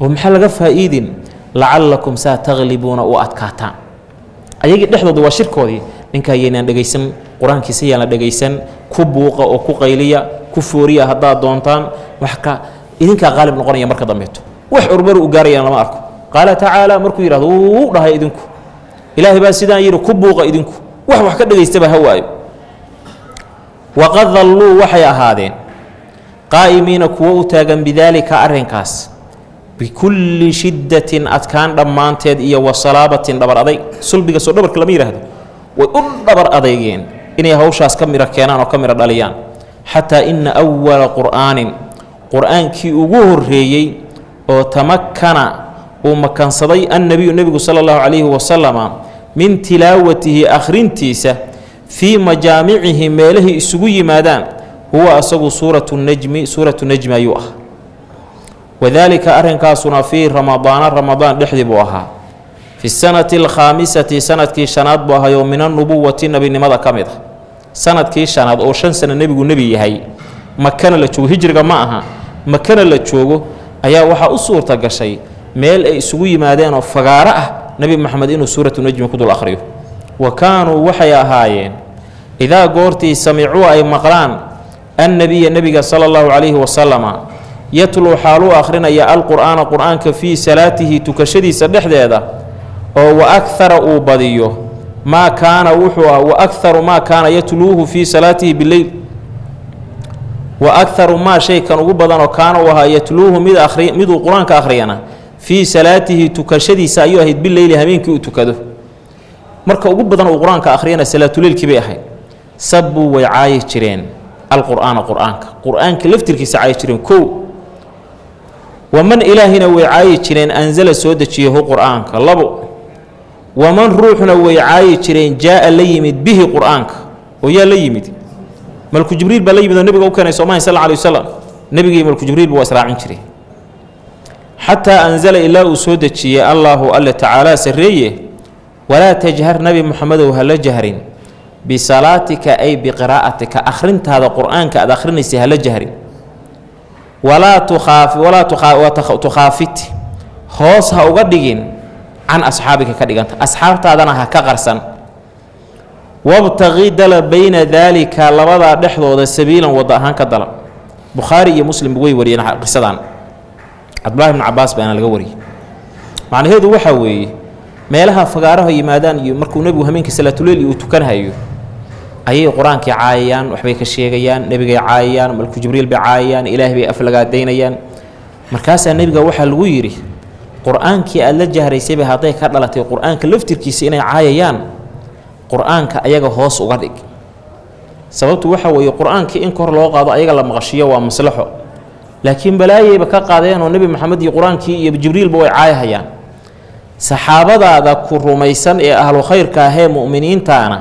oo maxaa laga faa'iidin lacallakum saa taglibuuna u adkaataan ayagii dhexdooda waa shirkoodii ninkaa yaynaan dhegaysan qur-aankiisa yaan la dhegaysan ku buuqa oo ku qayliya ku fooriya haddaad doontaan idinkaa qaalib noqonaya marka dambeeto wax urbaru u gaarayaan lama arko qaala tacaala markuu yidhahdo wuu dhahay idinku ilaahay baa sidaan yidhi ku buuqa idinku wax ka dhegaystaba ha waayo waqad dalluu waxay ahaadeen qaa'imiina kuwo u taagan bidaalika arrinkaas bikulli shiddatin adkaan dhammaanteed iyo wasalaabatin dhabar adayg sulbiga soo dhabarka lama yidhaahdo way u dhabar adeygeen inay hawshaas ka midho keenaan oo ka midho dhaliyaan xataa ina awala qur'aanin qur'aankii ugu horreeyey oo tamakkana uu makansaday annebiyu nebigu sala allahu calayhi wasalama min tilaawatihi akhrintiisa fii majaamicihi meelahii isugu yimaadaan huwa asagu suuratu najmi ayuu ah wadaalika arrinkaasuna fii ramadaan dhexdii buu ahaa fi sanati alkhaamisati sanadkii shanaad buu ahayoo min annubuwati nebinimada ka mid ah sanadkii shanaad oo 5 sano nebigu nebi yahay makana la joogo hijriga ma aha makana la joogo ayaa waxaa u suurta gashay meel ay isugu yimaadeen oo fagaaro ah nebi maxamed inuu suuratu najmi ku dul akhriyo wa kaanuu waxay ahaayeen idaa goortii samicuu ay maqlaan annabiya nebiga sala allahu calayhi wasalama yatluu xaaluu akhrinaya alqur'aana qur'aanka fii salaatihi tukashadiisa dhexdeeda oo wa akara uu badiyo maa kaana wuxuu ah wa akaru maa kaana yatluuhu fii salaatihi bileyl وأكثر ما شيء كان وجبنا وكان وها يتلوه مد القرآن كأخرينا في صلاته تكشدي سايوه بالليل همينك وتكده مركا وجبنا القرآن كأخرينا صلاة الليل كبيحة سبوا وعايش ترين القرآن قرآن كلفتر كيس عايش ترين كو ومن إلهنا وعايش ترين أنزل سودة شيء هو قرآنك الله ومن روحنا وعايش ترين جاء ليمد به قرآنك ويا ليمد ملك جبريل بليمد النبي وكان يسمعه صلى الله عليه وسلم نبي ملك جبريل بواسرع شري حتى أنزل إلى سودة شيء الله تعالى سريه ولا تجهر نبي محمد وهلا جهرين بصلاتك أي بقراءتك أخرنت هذا القرآن كأد أخرني سهل جهرين ولا تخافت خوصها وقدقين عن أصحابك كدقانت أصحاب تادنها كغرسا وابتغي دل بين ذلك لبضع دحضو سبيلا وضعهان كدل بخاري مسلم بوي ورينا قصدان عبد الله بن عباس بأنا القوري معنى هذا وحوي meelaha fagaaraha yimaadaan iyo markuu nabigu hameenka salaatuleil uu tukanayo ayay quraanka caayaan waxbay ka sheegayaan nabiga caayaan malku jibriil bay caayaan ilaahay bay aflagaadeynayaan markaas nabiga waxa lagu yiri quraankii aad la jahraysay bay haday ka dhalatay quraanka laftirkiisa inay caayayaan quraanka ayaga hoos uga dhig sababtu waxa weeye quraanka in kor loo qaado ayaga la maqashiyo waa maslaxo laakiin balaayayba ka qaadeen oo nabi maxamed iyo quraankii iyo jibriil bay caayayaan saxaabada ku rumaysan ee ahlu khayrka ah ee muuminiintaana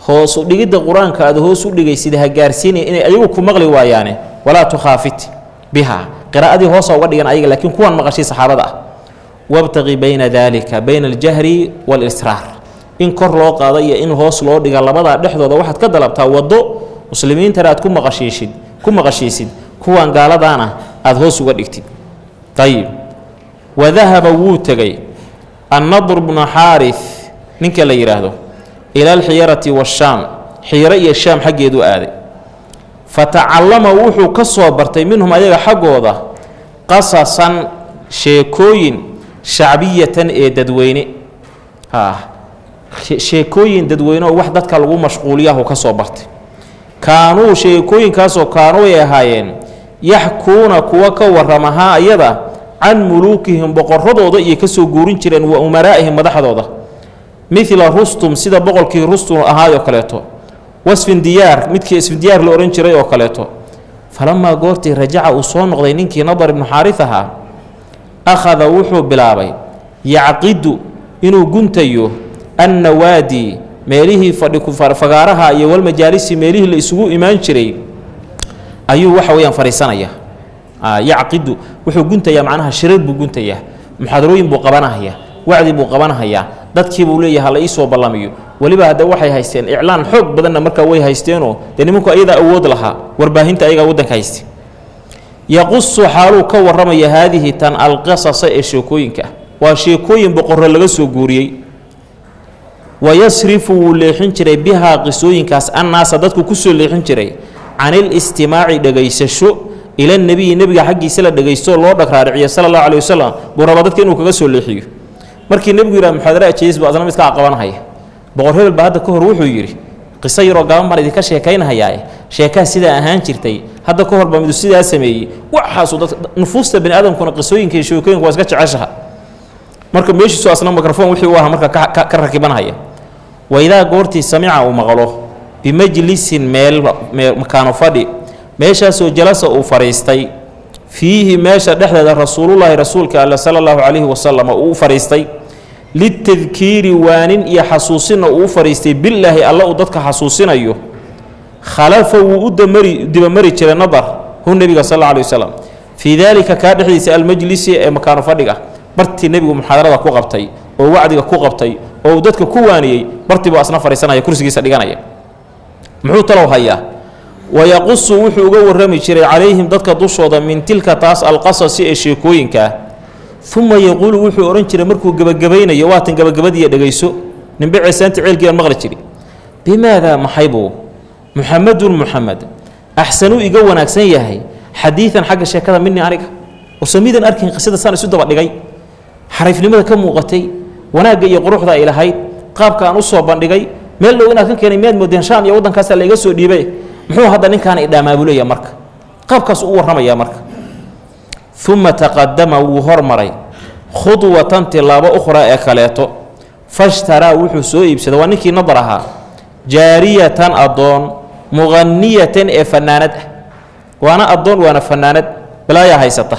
hoos u dhigida quraanka aad hoos u dhigaysid ha gaarsiinay inay ayagu ku maqli waayaane wala tukhafit biha qiraa'adii hoos uga dhigan ayaga laakiin kuwan maqashay saxaabada ah wabtaqi bayna dalika bayna al-jahri wal israr in kor loo qaado iyo in hoos loo dhiga labada dhexdooda waxaad ka dalabtaa wado muslimiinta aad ku maqashiisid kuwan gaaladaana aad hoos uga dhigtid tayib وذهب ووتغي النضر بن حارث نينك لا يراهدو الى الحيره والشام حيره يا الشام حقيدو ادي فتعلم وحو كسو برتي منهم ايغا حقودا قصصا شيكوين شعبيه ددويني شيكوين ددوينو wax dadka lagu mashquuliyaho kasoo bartay kaanu sheekooyin kaasoo kaanu yahaayeen yaxkuuna kuwa ka waramaha ayada عن ملوكهم بقرضوده iyo ka soo guurin jireen wa umaraa'ihim madaxdooda mithla rustum sida boqolkii rustum ahaayo kaleeto wasfin diyaar midkii isfin diyaar la oran jiray oo kaleeto falamma goortii rajaca uu soo noqday ninkii nadar ibn xarithaha akhadha wuxuu bilaabay yaqidu inuu guntayo annawadi meelihi fadhiku fagaaraha iyo wal majaalisi meelihi la isugu imaan jiray ayuu waxa weeyaan fariisanaya يعقد وحو غنتيا معناها شريد بو غنتيا محاضرooyin buu qabanaya wacdi buu qabanaya dadkii buu leeyahay la isoo balamiyo waliba hada waxay haysteen iclaan xoog badan marka way haysteeno nimanku ayada awood laha warbaahinta ayaga wadanka haystay yaqussu halu ka waramaya hadhihi tan alqasas ee sheekooyinka waa sheekooyin boqor laga soo guuriyay wayasrifu leexin jiray biha qisooyinkaas annaas dadku ku soo leexin jiray anil istimaa'i dhageysasho إلى النبي حقي سلا دغيستو لو دكرارciyo sallallahu alayhi wasallam buu raba dadka inuu kaga soo leexiyo markii nabigu yiraahdo muxaadara jees baa adana midka qabanaya boqor hebel baa hadda ka hor wuxuu yiri qisay yaro gaban mar idinka sheekaynayaa sheeka sida ahaan jirtay hadda ka hor baa mid sida sameeyay waxa soo nufuusta bini aadamkuna qisooyinka iyo sheekooyinka waa iska jeceshaha marka meeshii soo asna mikrofon wixii uu ahaa marka ka rakibanaya wayda goortii samica uu maqlo bimajlisin meel makaano fadhi meeshaasoo jalasa uu fariistay fiihi meesha dhexdeeda rasuulullaahi rasuulka alla sala allahu calayhi wasalam uu fariistay litadkiiri waanin iyo xasuusina uu fariistay billaahi alla uu dadka xasuusinayo khalafa wuu u dibamari jiray nadar hu nebiga sal alla alayhi wasalam fii daalika kaa dhexdiisa almajlisi ee makaano fadhiga bartii nebigu muxaadarada ku qabtay oo wacdiga ku qabtay oo dadka ku waaniyey bartii buu asna fariisanaya kursigiisa dhiganaya muxuu talow hayaa ويقص وحو uga warami jiray عليهم dadka dushooda min tilka taas alqasas ee sheekooyinka thumma yaqulu wuxuu oran jiray markuu gabagabeynayo waatan gabagabadii dhageyso nimbe ciisaanta ceelkiisa maqli jiray bimaada maxaybu muhammad ahsanu iga wanaagsan yahay xadiisan xagga sheekada minni aniga oo samiidan arkin qisada san isu daba dhigay xariifnimada ka muuqatay wanaaga iyo quruxda ilaahay qaabka aan u soo bandhigay meel dhow inaad ka keenay miyaad moodeen shaam iyo wadankaas la iga soo dhiibay محو هذا نكان إدام أبولي مرك قاب كاس أور رمي مرك ثم تقدم وهر مري خطوة تلابة أخرى أكلته فاشترى وحسوي بسد ونكي نظرها جارية أضون مغنية فنانة وأنا أضون وأنا فنانة بلا يا هيسته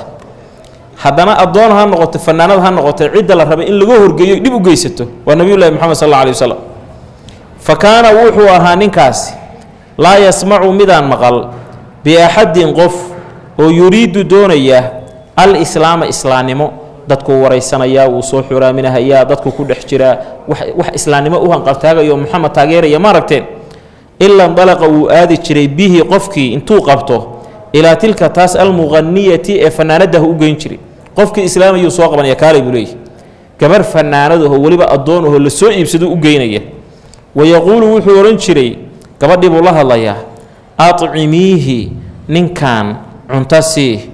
حدنا أضون هالنقطة فنانة هالنقطة عدة للربع إن لجوهر جيبوا جيسته والنبي الله محمد صلى الله عليه وسلم فكان وحوها نكاس لا يسمع مدان مقال بأحد قف ويريد دونيه الإسلام إسلامه dadku waraysanaya uu soo xuraaminaya dadku ku dhex jira wax islaamnimo u hanqaltaagayo Muhammad taageeraya ma aragteen illa dalaqa uu aadi jiray bihi qofkii intuu qabto ila tilka taas al mughanniyati ee fanaanadaha u geyn jiray qofkii islaamiyu soo qabanaya kaalay bulay gabar fanaanadahu waliba adoonahu la soo iibsado u geynaya wayaqulu wuxuu oran jiray gabadhii buu la hadlayaa at'imihi ninkan cuntasi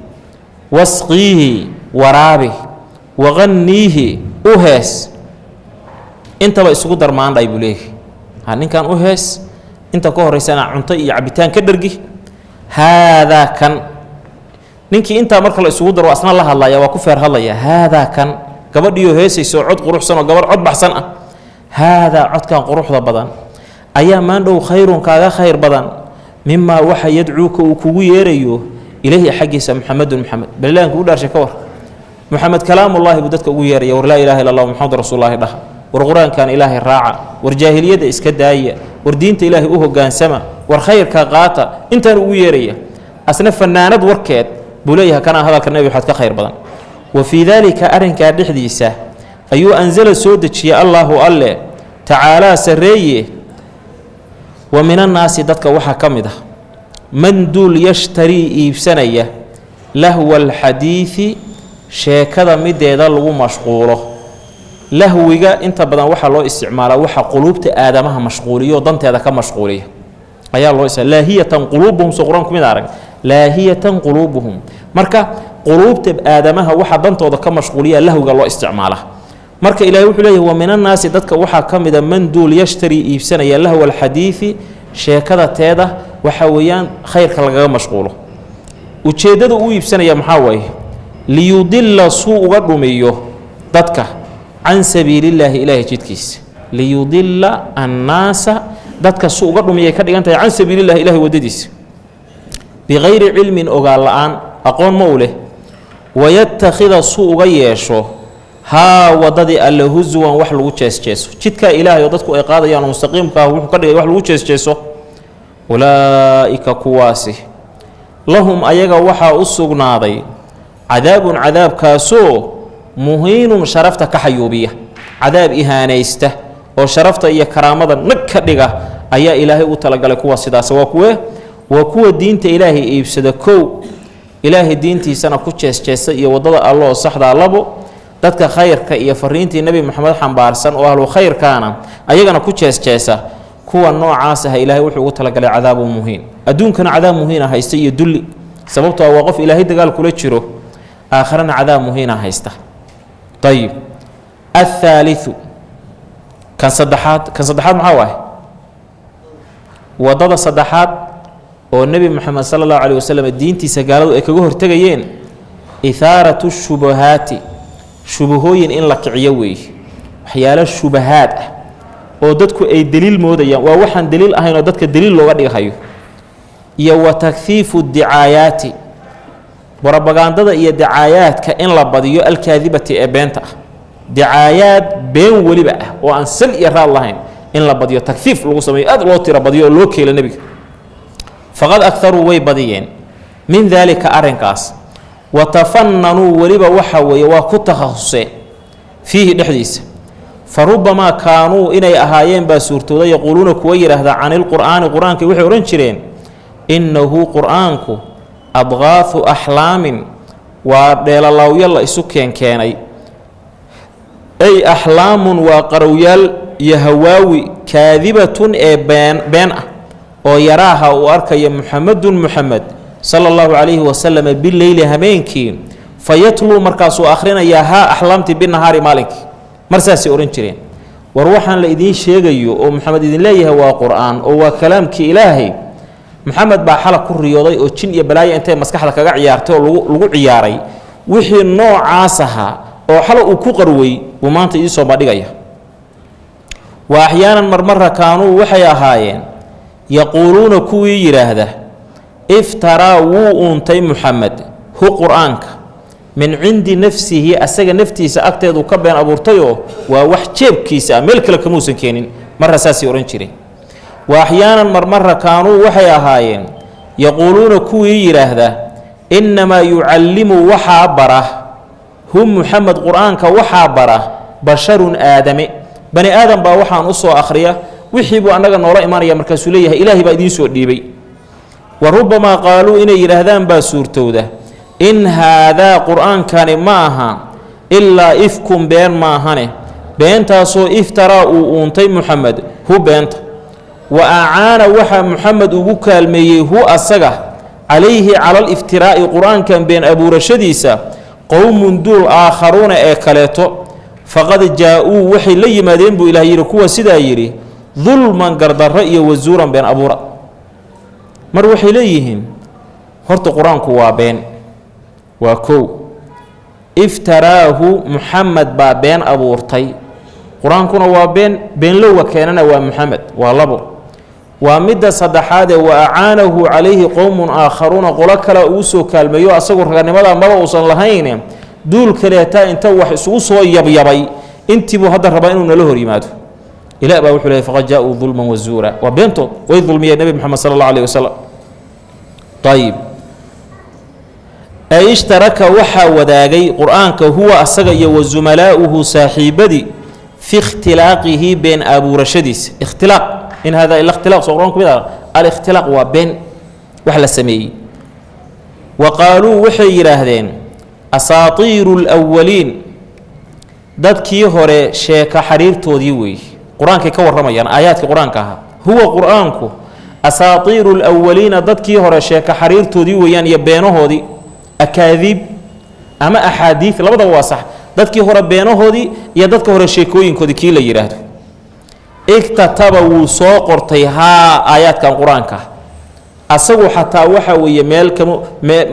wasqihi waraabi وغنيه أهس أنت بقى درمان راي بوليه هن كان أهس أنت كهر سنة عنطي عبتان كدرجي هذا كان نينكي أنت مركل السود وأصلا الله يا وكفر الله يا هذا كان قبل يهس يسعد قروح سنة قبل عد بحسنة هذا عد كان قروح ذا بدن أيام ما عنده خير كذا خير بدن مما وحي يدعوك وكويريو إليه حقي محمد بالله نقول دار شكور محمد كلام الله بدتك ويري ور لا إله إلا الله محمد رسول الله ده والقرآن كان إله الراعة والجاهلية إسكداية وردينت إله جان سما والخير كغاتا أنت ويري أصنف فنانة وركات بوليها كان هذا النبي حتى خير بدن وفي ذلك أرن كان حديثه أيو أنزل سودة شيء الله الله تعالى سريه ومن الناس دتك وحا كمده من دول يشتري بسنية لهو الحديث sheekada mideeda lagu mashquulo lahwiga inta badan waxa loo isticmaalaa waxa qulubta aadamaha mashquuliyo danteeda ka mashquuliyo ayaa loo isticmaalaa laahiyatan qulubuhum suqran kumid arag laahiyatan qulubuhum marka qulubta aadamaha waxa dantooda ka mashquuliya lahwiga loo isticmaalaa marka ilaahay wuxuu leeyahay wa minan naasi dadka waxa kamida man duul yashtari iibsanaya lahwa alhadithi sheekada teeda waxa weeyaan khayrka laga mashquulo ujeedada uu iibsanaya maxaa weeye ليضل سوء قدميه ضدك عن سبيل الله إله جدكيس ليضل الناس ضدك سوء قدميه كده أنت عن سبيل الله إله ودديس بغير علم أقال الآن أقول موله ويتخذ سوء غيشه ها وضد الهزوا وحلو تشيس جدك إله يضدك إقاضة يعني مستقيم كهو كده وحلو تشيس أولئك كواسي لهم أيجا وحا أسقناضي عذاب كاسو مهين شرفته كحيوبية عذاب إهانيسته وشرفته إيا كرامة نكدغة أيا إلهي أتلقى لكوا سداسة وكوا دينت إلهي إبسده كو إلهي دينتي سنة كوشيس جيسة إيا وضد الله صحدا اللبو دادك خير كإيا فرينتي النبي محمد حنبارسان وأهلو خير كان أيا كوشيس جيسة كوا النوع عاسها إلهي وحي أتلقى لعذاب مهين أدون كان عذاب مهين هايستي يدلي سببته وقف إلهي دقال كوليتشرو آخرنا عذاب مهينة هيسته طيب الثالث كان صدحات محاواه وضد صدحات والنبي محمد صلى الله عليه وسلم الدين تسجاله إكجوهر تجيين إثارة الشبهات شبهوين إن لك عيوي حيال الشبهات ودتك أي دليل موديا ووحن دليل أهين ودتك الدليل لو غادي خيو يو تكثيف الدعايات بربغاندada iyo dacaayaadka in la badiyo alkaadibati ee beenta dacaayaad been waliba ah oo aan sal iyo raad lahayn in la badiyo takfiif lagu sameeyo aad loo tira badiyo loo keelo nabiga faqad aktharu way badiyeen min dhalika arinkaas watafannanu waliba waxa weeye waa ku takhasusay fihi dhexdiisa farubama kaanu inay ahaayeen baa suurtooda yaquluuna kuwa yiraahda anil quraanka waxay oran jireen innahu quraanku أضغاث أحلام وديل الله يلا يسكن كيني أي أحلام وقرويال يهواوي كاذبة بين ويراها وأركي محمد صلى الله عليه وسلم بالليل همينكي فيتلو مركز آخرين ياها أحلامتي بالنهار مالك مرساسي أورنجرين وروحا لإذين شيغيو ومحمد إذن لا يهوى قرآن وكلامك إلهي محمد با حلا كوريوداي او جن iyo balaayo intay maskaxda kaga ciyaartay oo lagu ciyaaray wixii noocaas aha oo xala uu ku qarway uu maanta ii soo badhigaya wa ahyaanan marmarra kaanuu waxay ahaayeen yaquuluuna kuwii yiraahda iftara wuu untay Muhammad hu quraanka min cindi nafsihi asaga naftiisa agteedu ka been abuurtayo waa wax jeebkiisa meel kale kama uusan keenin mar rasaasi oran jiray wa ahyaanan marmarra kaanuu waxay ahaayeen yaquuluuna kuwii yiraahda inma yuallimu waxa bara hum Muhammad quraanka waxa bara basharun aadami bani aadam baa waxaan u soo akhriya wixii buu anaga noola imaanaya markaas uu leeyahay ilaahi baa idin soo dhiibay wa rubbama qaaluu inay yiraahdaan baa suurtooda in hada qur'aan kan maaha illa ifkum been maahane beentaasoo iftara uu untay Muhammad hu beenta wa aana waxa Muhammad ugu kaalmeeyay hu asaga alayhi ala al-iftiraa'i qur'aan kan been abuurashadiisa qowmun dul aakharuuna ee kaleeto faqad jaa'uu waxay la yimaadeen buu ilaahay yiri kuwa sidaa yiri dhulman gardarra iyo wazuuran been abuura mar waxay leeyihiin horta quraanku waa been waa kow iftaraahu Muhammad baa been abuurtay quraankuna waa been loo keenana waa Muhammad waa labo waa midda saddexaad ee wa aanahu alayhi qowmun aakharuuna qola kala uu soo kaalmeeyo asagoo raganimada maba uusan lahayn duul kaleeta inta wax isugu soo yabyabay intii buu hadda rabaa inuu nala hor yimaado ilaa baa wuxuu leeyahay faqad jaa'u dhulman wa zuura wa beento way dhulmiyay nabi Muhammad sallallahu alayhi wasallam طيب ay ishtaraka waxa wadaagay quraanka huwa asaga iyo wazumalaa'uhu saaxiibadi fi ikhtilaaqihi bain aburashadis ikhtilaaq in hada ila ikhtilaaq quraanku bida al ikhtilaaq wa bain wax la sameeyay wa qaaluu waxay yiraahdeen asaatiirul awwaliin dadkii hore sheeka xariirtoodii way quraanka ka waramayaan aayaadka quraanka ah huwa quraanku asaatiirul awwaliin dadkii hore sheeka xariirtoodii weeyaan iyo beenahoodii akaadib ama ahadiith labada waa sax dadkii hore beenahoodii iyo dadka hore sheekooyinkoodii kii la yiraahdo iktataba wuu soo qortay aayaadkan quraanka asagu xataa waxa weeye meel kama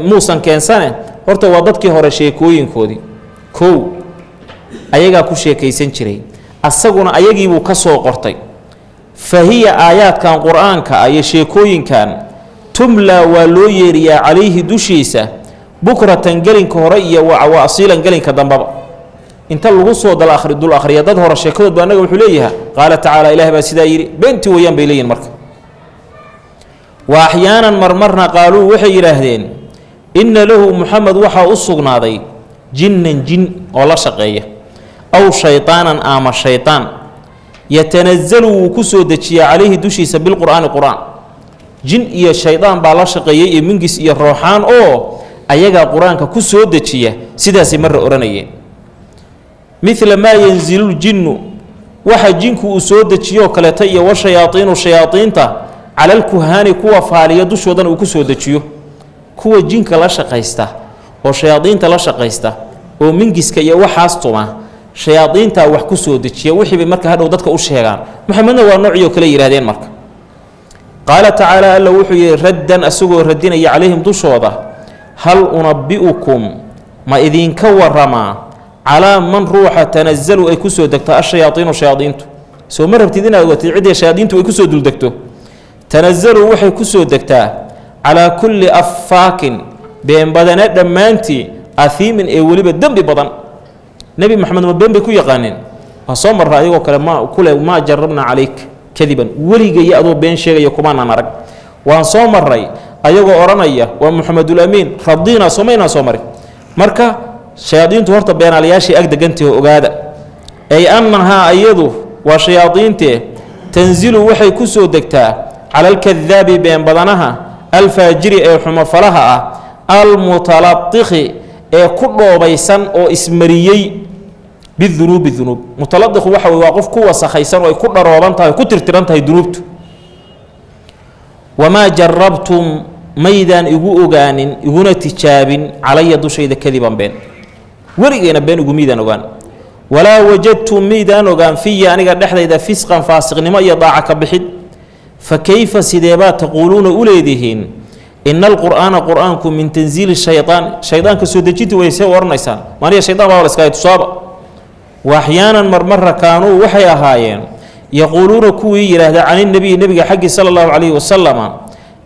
muusan keensane horta waa dadkii hore sheekooyinkoodii kow ayaga ku sheekaysan jiray asaguna ayagii buu ka soo qortay fahiya aayaadkan quraanka ay sheekooyinkan tumla waa loo yeeriyaa calayhi dushiisa bukratan galinka hore iyo waa asiilan galinka dambaba inta lagu soo dal akhriya dad hore sheekadood baa anaga wuxuu leeyahay qaala tacaala ilaahi baa sidaa yiri beenti weeyaan bay leeyihiin marka wa ahyaanan marmarna qaaluu waxay yiraahdeen inna lahu Muhammad waxa u sugnaaday jinnan jin oo la shaqeeya aw shaytaanan ama shaytaan yatanazzalu ku soo dajiya calayhi dushiisa bil qur'aan qur'aan jin iyo shaytaan baa la shaqeeyay ee mingis iyo ruuxaan oo ayaga quraanka ku soo dajiya sidaas mar oranayeen مثل ما ينزل الجن waxa jinku uu soo dajiyo kale ta iyo shayaatiinta على الكهان kuwa faaliya dushoodan uu ku soo dajiyo kuwa jinka la shaqeysta oo shayaatiinta la shaqeysta oo mingiska iyo waxaas tuma shayaatiinta wax ku soo dajiya wixii bay marka hadhow dadka u sheegaan maxamedna waa noociyo kale yiraahdeen marka qaala tacaala alla wuxuu raddan asagoo radinaya calayhim dushooda hal unabbi'ukum ma idinka waramaa على من روح تنزلوا أي كسو دكتو الشياطين وشياطينتو سو مرة بتدينا وتعدي الشياطينتو أي كسو دول دكتو تنزلوا وحي كسو دكتا على كل أفاك بين بدنات دمانتي أثيم أي ولي الدم ببدن نبي محمد مبين بكو يقانين فصوم الرأي وكلام كل ما جربنا عليك كذبا ولي جاي أدو بين شيء يكمان نرق وصوم الرأي أيوة أورانيا ومحمد الأمين رضينا صومينا صومري مركا shayaadiintu horta beenaalayaashii ag degantii ogaada ay annaha ayadu waa shayaadiintee tanzilu waxay ku soo degtaa cala alkadaabi been badanaha alfaajiri ee xumafalaha ah almutaladdiqi ee ku dhoobaysan oo ismariyey bidunuubi dunuub mutaladdiqu waxa waa qof ku wasakhaysan oo ay ku dharooban tahay ku tirtiran tahay dunuubtu wamaa jarabtum maydaan igu ogaanin iguna tijaabin calaya dushayda kadiban been warigeena been ugu miidaan ogaan walaa wajadtum miidaan ogaan fiya aniga dhexdayda fisqan faasiqnimo iyo daaca ka bixid fakayfa sideebaa taquuluuna u leedihiin ina alqur'aana qur'aanku min tanziili shayaan shaydaanka soo dejinti waysee oranaysaan maaniya shaydaan baa la iskahay tusaaba waaxyaanan marmarra kaanuu waxay ahaayeen yaquuluuna kuwii yidhaahda can inabiyi nebiga xaggii sala allahu calayhi wasalama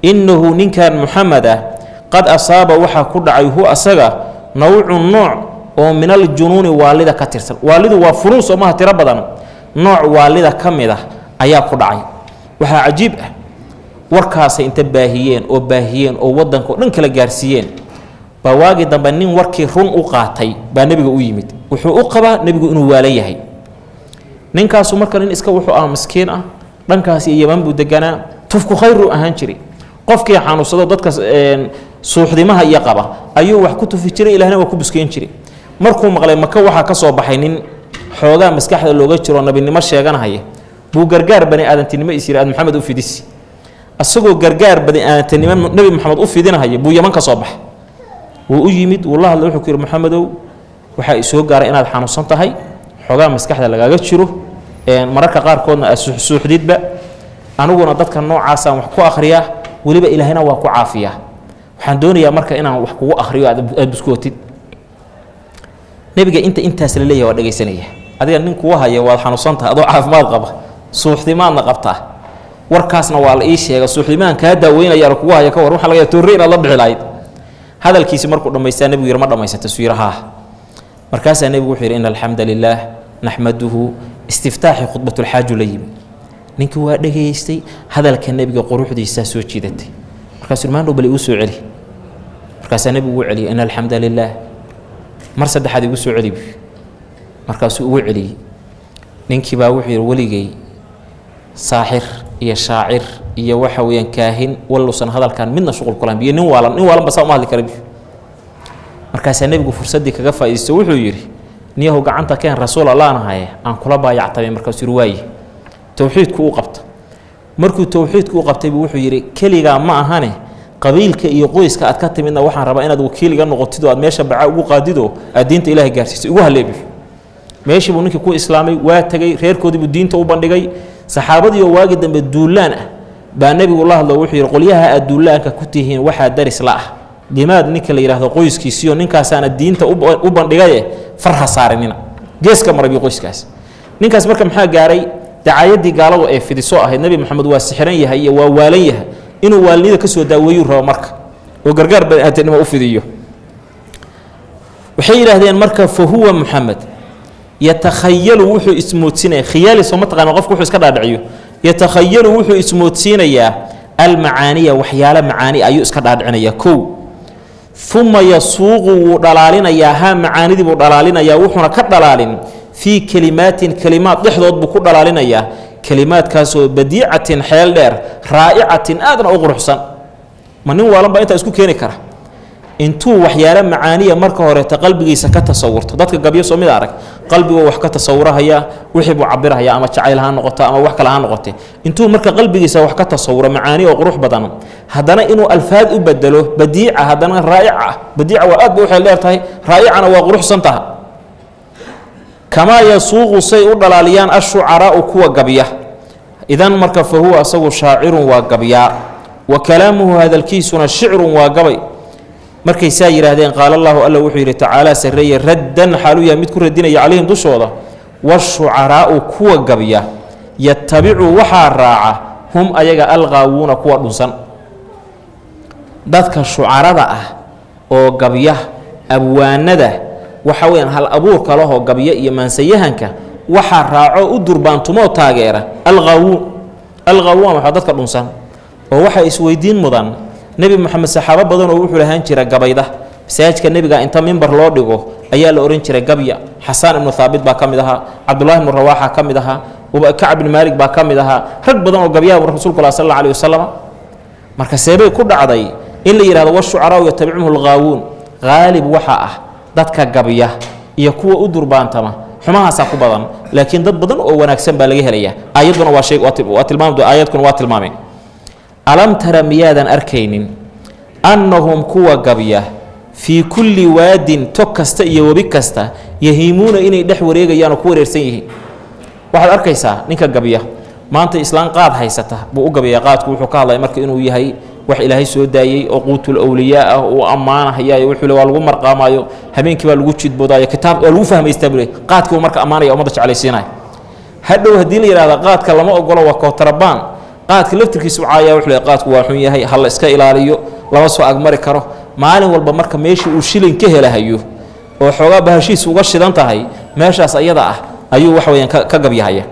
innahu ninkan muxamed ah qad asaaba waxaa ku dhacay hu asaga nawcun nooc oo min aljunuuni waalida ka tirsan waalidu waa furuun soo maha tiro badan nooc waalida ka mid ah ayaa ku dhacay waxaa cajiib ah warkaasay inta baahiyeen oo waddanka o dhan kala gaarsiiyeen baa waagii dambe nin warkii run u qaatay baa nebiga u yimid wuxuu u qabaa nebigu inuu waalan yahay ninkaasu marka nin iska wuxuu ah miskiin ah dhankaas iyo yaman buu deganaa tufku khayru ahaan jiray qofkii xanuunsado dadka suuxdimaha iyo qaba ayuu wax ku tufi jiray ilaahna waa ku buskeyn jiray markuu maqlay maka waxaa ka soo baxay nin xoogaa maskaxda looga jiro nabinimo sheeganahaya buu gargaar bani aadantinimo is yiri aad maxamed u fidisi asagoo gargaar bani aadantinimo nabi maxamed u fidinahaya buu yaman ka soo baxay wuu u yimid wuu la hadlay wuxuu ku yiri maxamedow waxaa i soo gaaray inaad xanuunsan tahay xoogaa maskaxda lagaaga jiro mararka qaarkoodna aad suuxdidba aniguna dadka noocaasaan wax ku akhriyaa weliba ilaahina waa ku caafiyaa waxaan doonayaa marka inaan wax kugu akhriyo aad buskootid nebiga intaas la leeyahay waa dhegaysanaya adiga nin kuwa haya waad xanuunsantahay adoo caafimaad qaba suuxdimaadna qabtaa warkaasna waa la ii sheega suuxdimaan kaa daaweynaya kugu haya ka war waxa laga yaabaa toorre inaad la bixi lahayd hadalkiisi markuu dhammaystaa nebigu yiri ma dhammaysata suyiraha markaasaa nebigu wuxuu yidhi ina alxamda lilaah naxmaduhu istiftaaxi khudbatulxaaju la yimi ninkii waa dhegaystay hadalka nebiga quruxdiisaa soo jiidatay markaasuu yidhi maandhow bal igu soo celi markaasaa nebigu ugu celiyay ina alxamda lilaah mar saddexaad igu soo celi markaasuu ugu celiyey ninkii baa wuxuu yidhi weligay saaxir iyo shaacir iyo waxa weeyaan kaahin walluusan hadalkan midna shuqul kulan biyo nin waalan basaa uma hadli kara biyo markaasaa nebigu fursaddii kaga faa'iidaysto wuxuu yidhi niyahu gacanta keen rasuul allaanahaye aan kula baayactamay markaasuu yidhi waaye towxiidku u qabta markuu towxiidku u qabtay buu wuxuu yidhi keligaa ma ahane qabiilka iyo qoyska aad ka timidna waxaan rabaa inaad wakiil iga noqotid oo aad meesha baca ugu qaadido aad diinta ilaahay gaarsiiso igu halleebi meeshii buu ninkii ku islaamay waa tegey reerkoodii buu diinta u bandhigay saxaabadii oo waagi dambe duulaan ah baa nebigu la hadlo wuxuu yidhi qolyaha aad duulaanka ku tihiin waxaa daris la ah dimaad ninka la yidhaahdo qoyskiisiyo ninkaasaana diinta u bandhigaye farha saarinina geeska marabi qoyskaas ninkaas marka maxaa gaaray dacaayadii gaaladu ee fidiso ahayd nebi maxamed waa sixiran yahay iyo waa waalan yahay inuu waalnida ka soo daaweeyuu rabo marka oo gargaar bani'aadanimo u fidiyo waxay yidhaahdeen marka fa huwa muxamed yatakhayalu wuxuu ismoodsiinaya khiyaali soo ma taqaana qofku wuxuu iska dhaadhiciyo yatakhayalu wuxuu ismoodsiinayaa almacaaniya waxyaalo macaani ayuu iska dhaadhicinayaa kow uma yasuuqu wuu dhalaalinayaa haa macaanidii buu dhalaalinayaa wuxuuna ka dhalaalin fii kelimaatin kelimaad dhexdood buu ku dhalaalinayaa kelimaadkaasoo badiicatin xeel dheer raa'icatin aadna u quruxsan ma nin waalan baa intaa isku keeni kara intuu waxyaalo macaaniya marka horeeta qalbigiisa ka tasawurto dadka gabyo soo mid arag qalbigoo wax ka tasawurahaya wixii buu cabirahaya ama jacayl ha noqoto ama wax kale ha noqote intuu marka qalbigiisa wax ka tasawuro macaani oo qurux badan haddana inuu alfaad u bedelo badiica haddana raa'ica ah badiica waa aad ba waxay leertahay raa'icana waa quruxsan taha kamaa yasuuqu say u dhalaaliyaan ashucaraa'u kuwa gabya idan marka fa huwa asagu shaacirun waa gabyaa wa kalaamuhu hadalkiisuna shicrun waa gabay markay saa yidhaahdeen qaala allahu alla wuxuu yidhi tacaalaa sarreeye raddan xaaluu yahay mid ku radinaya calayhim dushooda washucaraa'u kuwa gabya yatabicu waxaa raaca hum ayaga alqaawuuna kuwa dhunsan dadka shucarada ah oo gabya abwaanada waxa weyaan hal abuurka lahoo gabya iyo maansayahanka waxaa raaco u durbaantumoo taageera alqaawuun waxaa dadka dhunsan oo waxaa isweydiin mudan nebi moxamed saxaabo badan oo wuxuu lahaan jira gabayda masaajidka nebiga inta mimbar loo dhigo ayaa la ohan jiray gabya xasaan ibnu haabit baa ka mid ahaa cabdullahi ibnu rawaaxa ka mid ahaa kacb ibn maalik baa ka mid ahaa rag badan oo gabyaha rasuulku sal alla alih wasalam marka seebay ku dhacday in la yidhahdo washucaraau yatabicuhu alqaawuun qaalib waxaa ah dadka gabya iyo kuwa u durbaantama xumahaasaa ku badan laakiin dad badan oo wanaagsan baa laga helaya aayadduna aayadkuna waa tilmaameen alam tara miyaadan arkaynin annahum kuwa gabya fii kulli waadin tog kasta iyo webi kasta yahiimuuna inay dhex wareegayaan oo ku wareersan yihiin waxaad arkaysaa ninka gabya maanta islaan qaad haysata buu u gabayaa qaadku wuxuu ka hadlay marka inuu yahay wax ilaahay soo daayay oo quutul awliyaa ah oo amaanahayaa wuxuu leeyahay lagu marqaamayo habeenkii baa lagu jidboodayo kitaab oo lagu fahmaystaa buu leeyahay qaadku marka amaanaya umada jeclaysiinay hadhow hadii la yiraahdo qaadka lama ogolo waa kootarabaan qaadka laftirkiisu caaya wuxuu leeyahay qaadku waa xun yahay hal iska ilaaliyo lama soo agmari karo maalin walba marka meeshii uu shilin ka helahayo oo xoogaa bahashiis uga shidan tahay meeshaas ayada ah ayuu wax weeyaan ka gabyahaya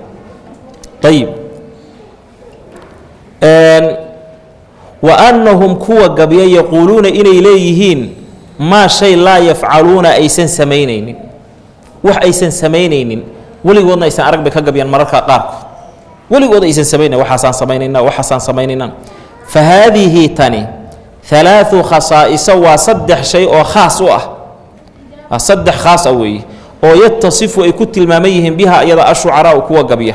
طيب وأنهم كوا قبيا يقولون إني إليهين ما شيء لا يفعلون أيسن سمينين وح أيسن سمينين ولي قلنا أيسن أرق بك قبيا مركا قارك ولي قلنا أيسن سمينين وحسان سمينين وحسان سمينين فهذه تاني ثلاث خصائص وصدح شيء خاص صدح خاص أوي ويتصف ويكت الماميهم بها أيضا الشعراء كوا قبيا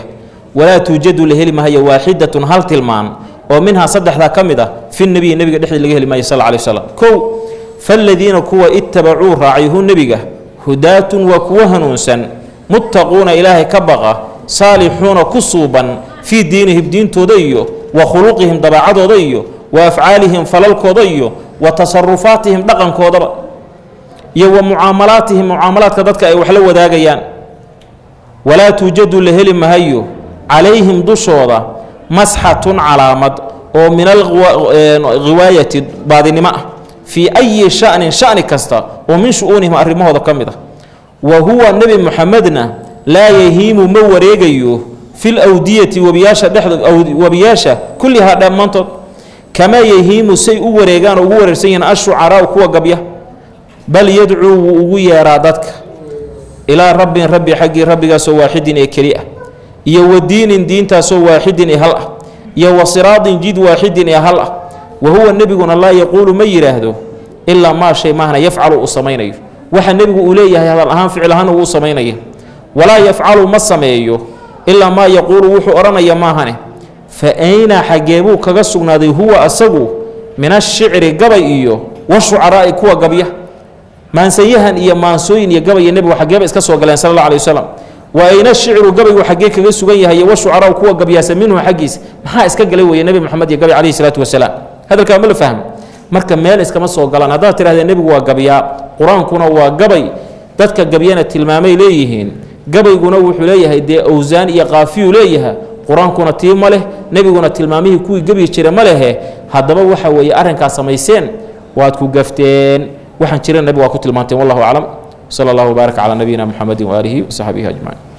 ولا توجد لهلمة هي واحدة هل تلمان ومنها صدح ذا كمدة في النبي قد اللي لهلمة صلى الله عليه وسلم كو فالذين كوا اتبعوه راعيه النبي هداة وكوهنوسا متقون إله كبغة صالحون كصوبا في دينهم دين تضيو وخلقهم ضبعة ضيو وأفعالهم فلل كضيو وتصرفاتهم دقن كضبع ومعاملاتهم معاملات كذلك أي وحلو داقيان ولا توجد لهلمة هيو عليهم دشورة مسحة علامة ومن الغواية بعد النماء في أي شأن كستا ومن شؤونهم أرمه هذا كمده وهو النبي محمدنا لا يهيم موريجيو في الأودية وبياشة كل هذا منطق كما يهيم سيء وريجان وورسين الشعراء وكوا قبيه بل يدعو ويرادتك إلى ربي حقي ربك سو واحد كريئة يو الدين دين تسو واحد هلا يو صراط جد واحد هلا وهو النبي الله يقول ما يرهده إلا ما شيء ما هنا يفعل أصمينيه وح النبي إليه هذا الأهم فعله هو أصمينيه ولا يفعل ما صميه إلا ما يقول وح أرنا يا ما هنا فأين حجبوه كجسنا ذي هو أسبو من الشعر قبيه والشعراء كوا قبيه ما نسيها يا مانسوين يا قبي النبي وحجاب إسكسوا قال صلى الله عليه وسلم وأين الشعر قبي وحجيك جسوا هي والشعراء كوا قبي يسمينه حجيس ما إسكجل يا نبي محمد يا قبي عليه الصلاة والسلام هذا الكلام اللي فهم مركب مال إسكمسوا قال أنا ذات هذا النبي وقبيا قرآن كنا وقبي ذاتك قبينا التلمامي ليهين قبي يقولوا حليه دي أوزان يقافيو ليها قرآن كنا تيم له نبي كنا التلمامي كوي قبي يشتري ماله هذا بوح ويأرن كاسميسين واتكو قفتين وحن شرنا النبي وكتل مانتين والله أعلم صلى الله وبارك على نبينا محمد وآله وصحبه أجمعين.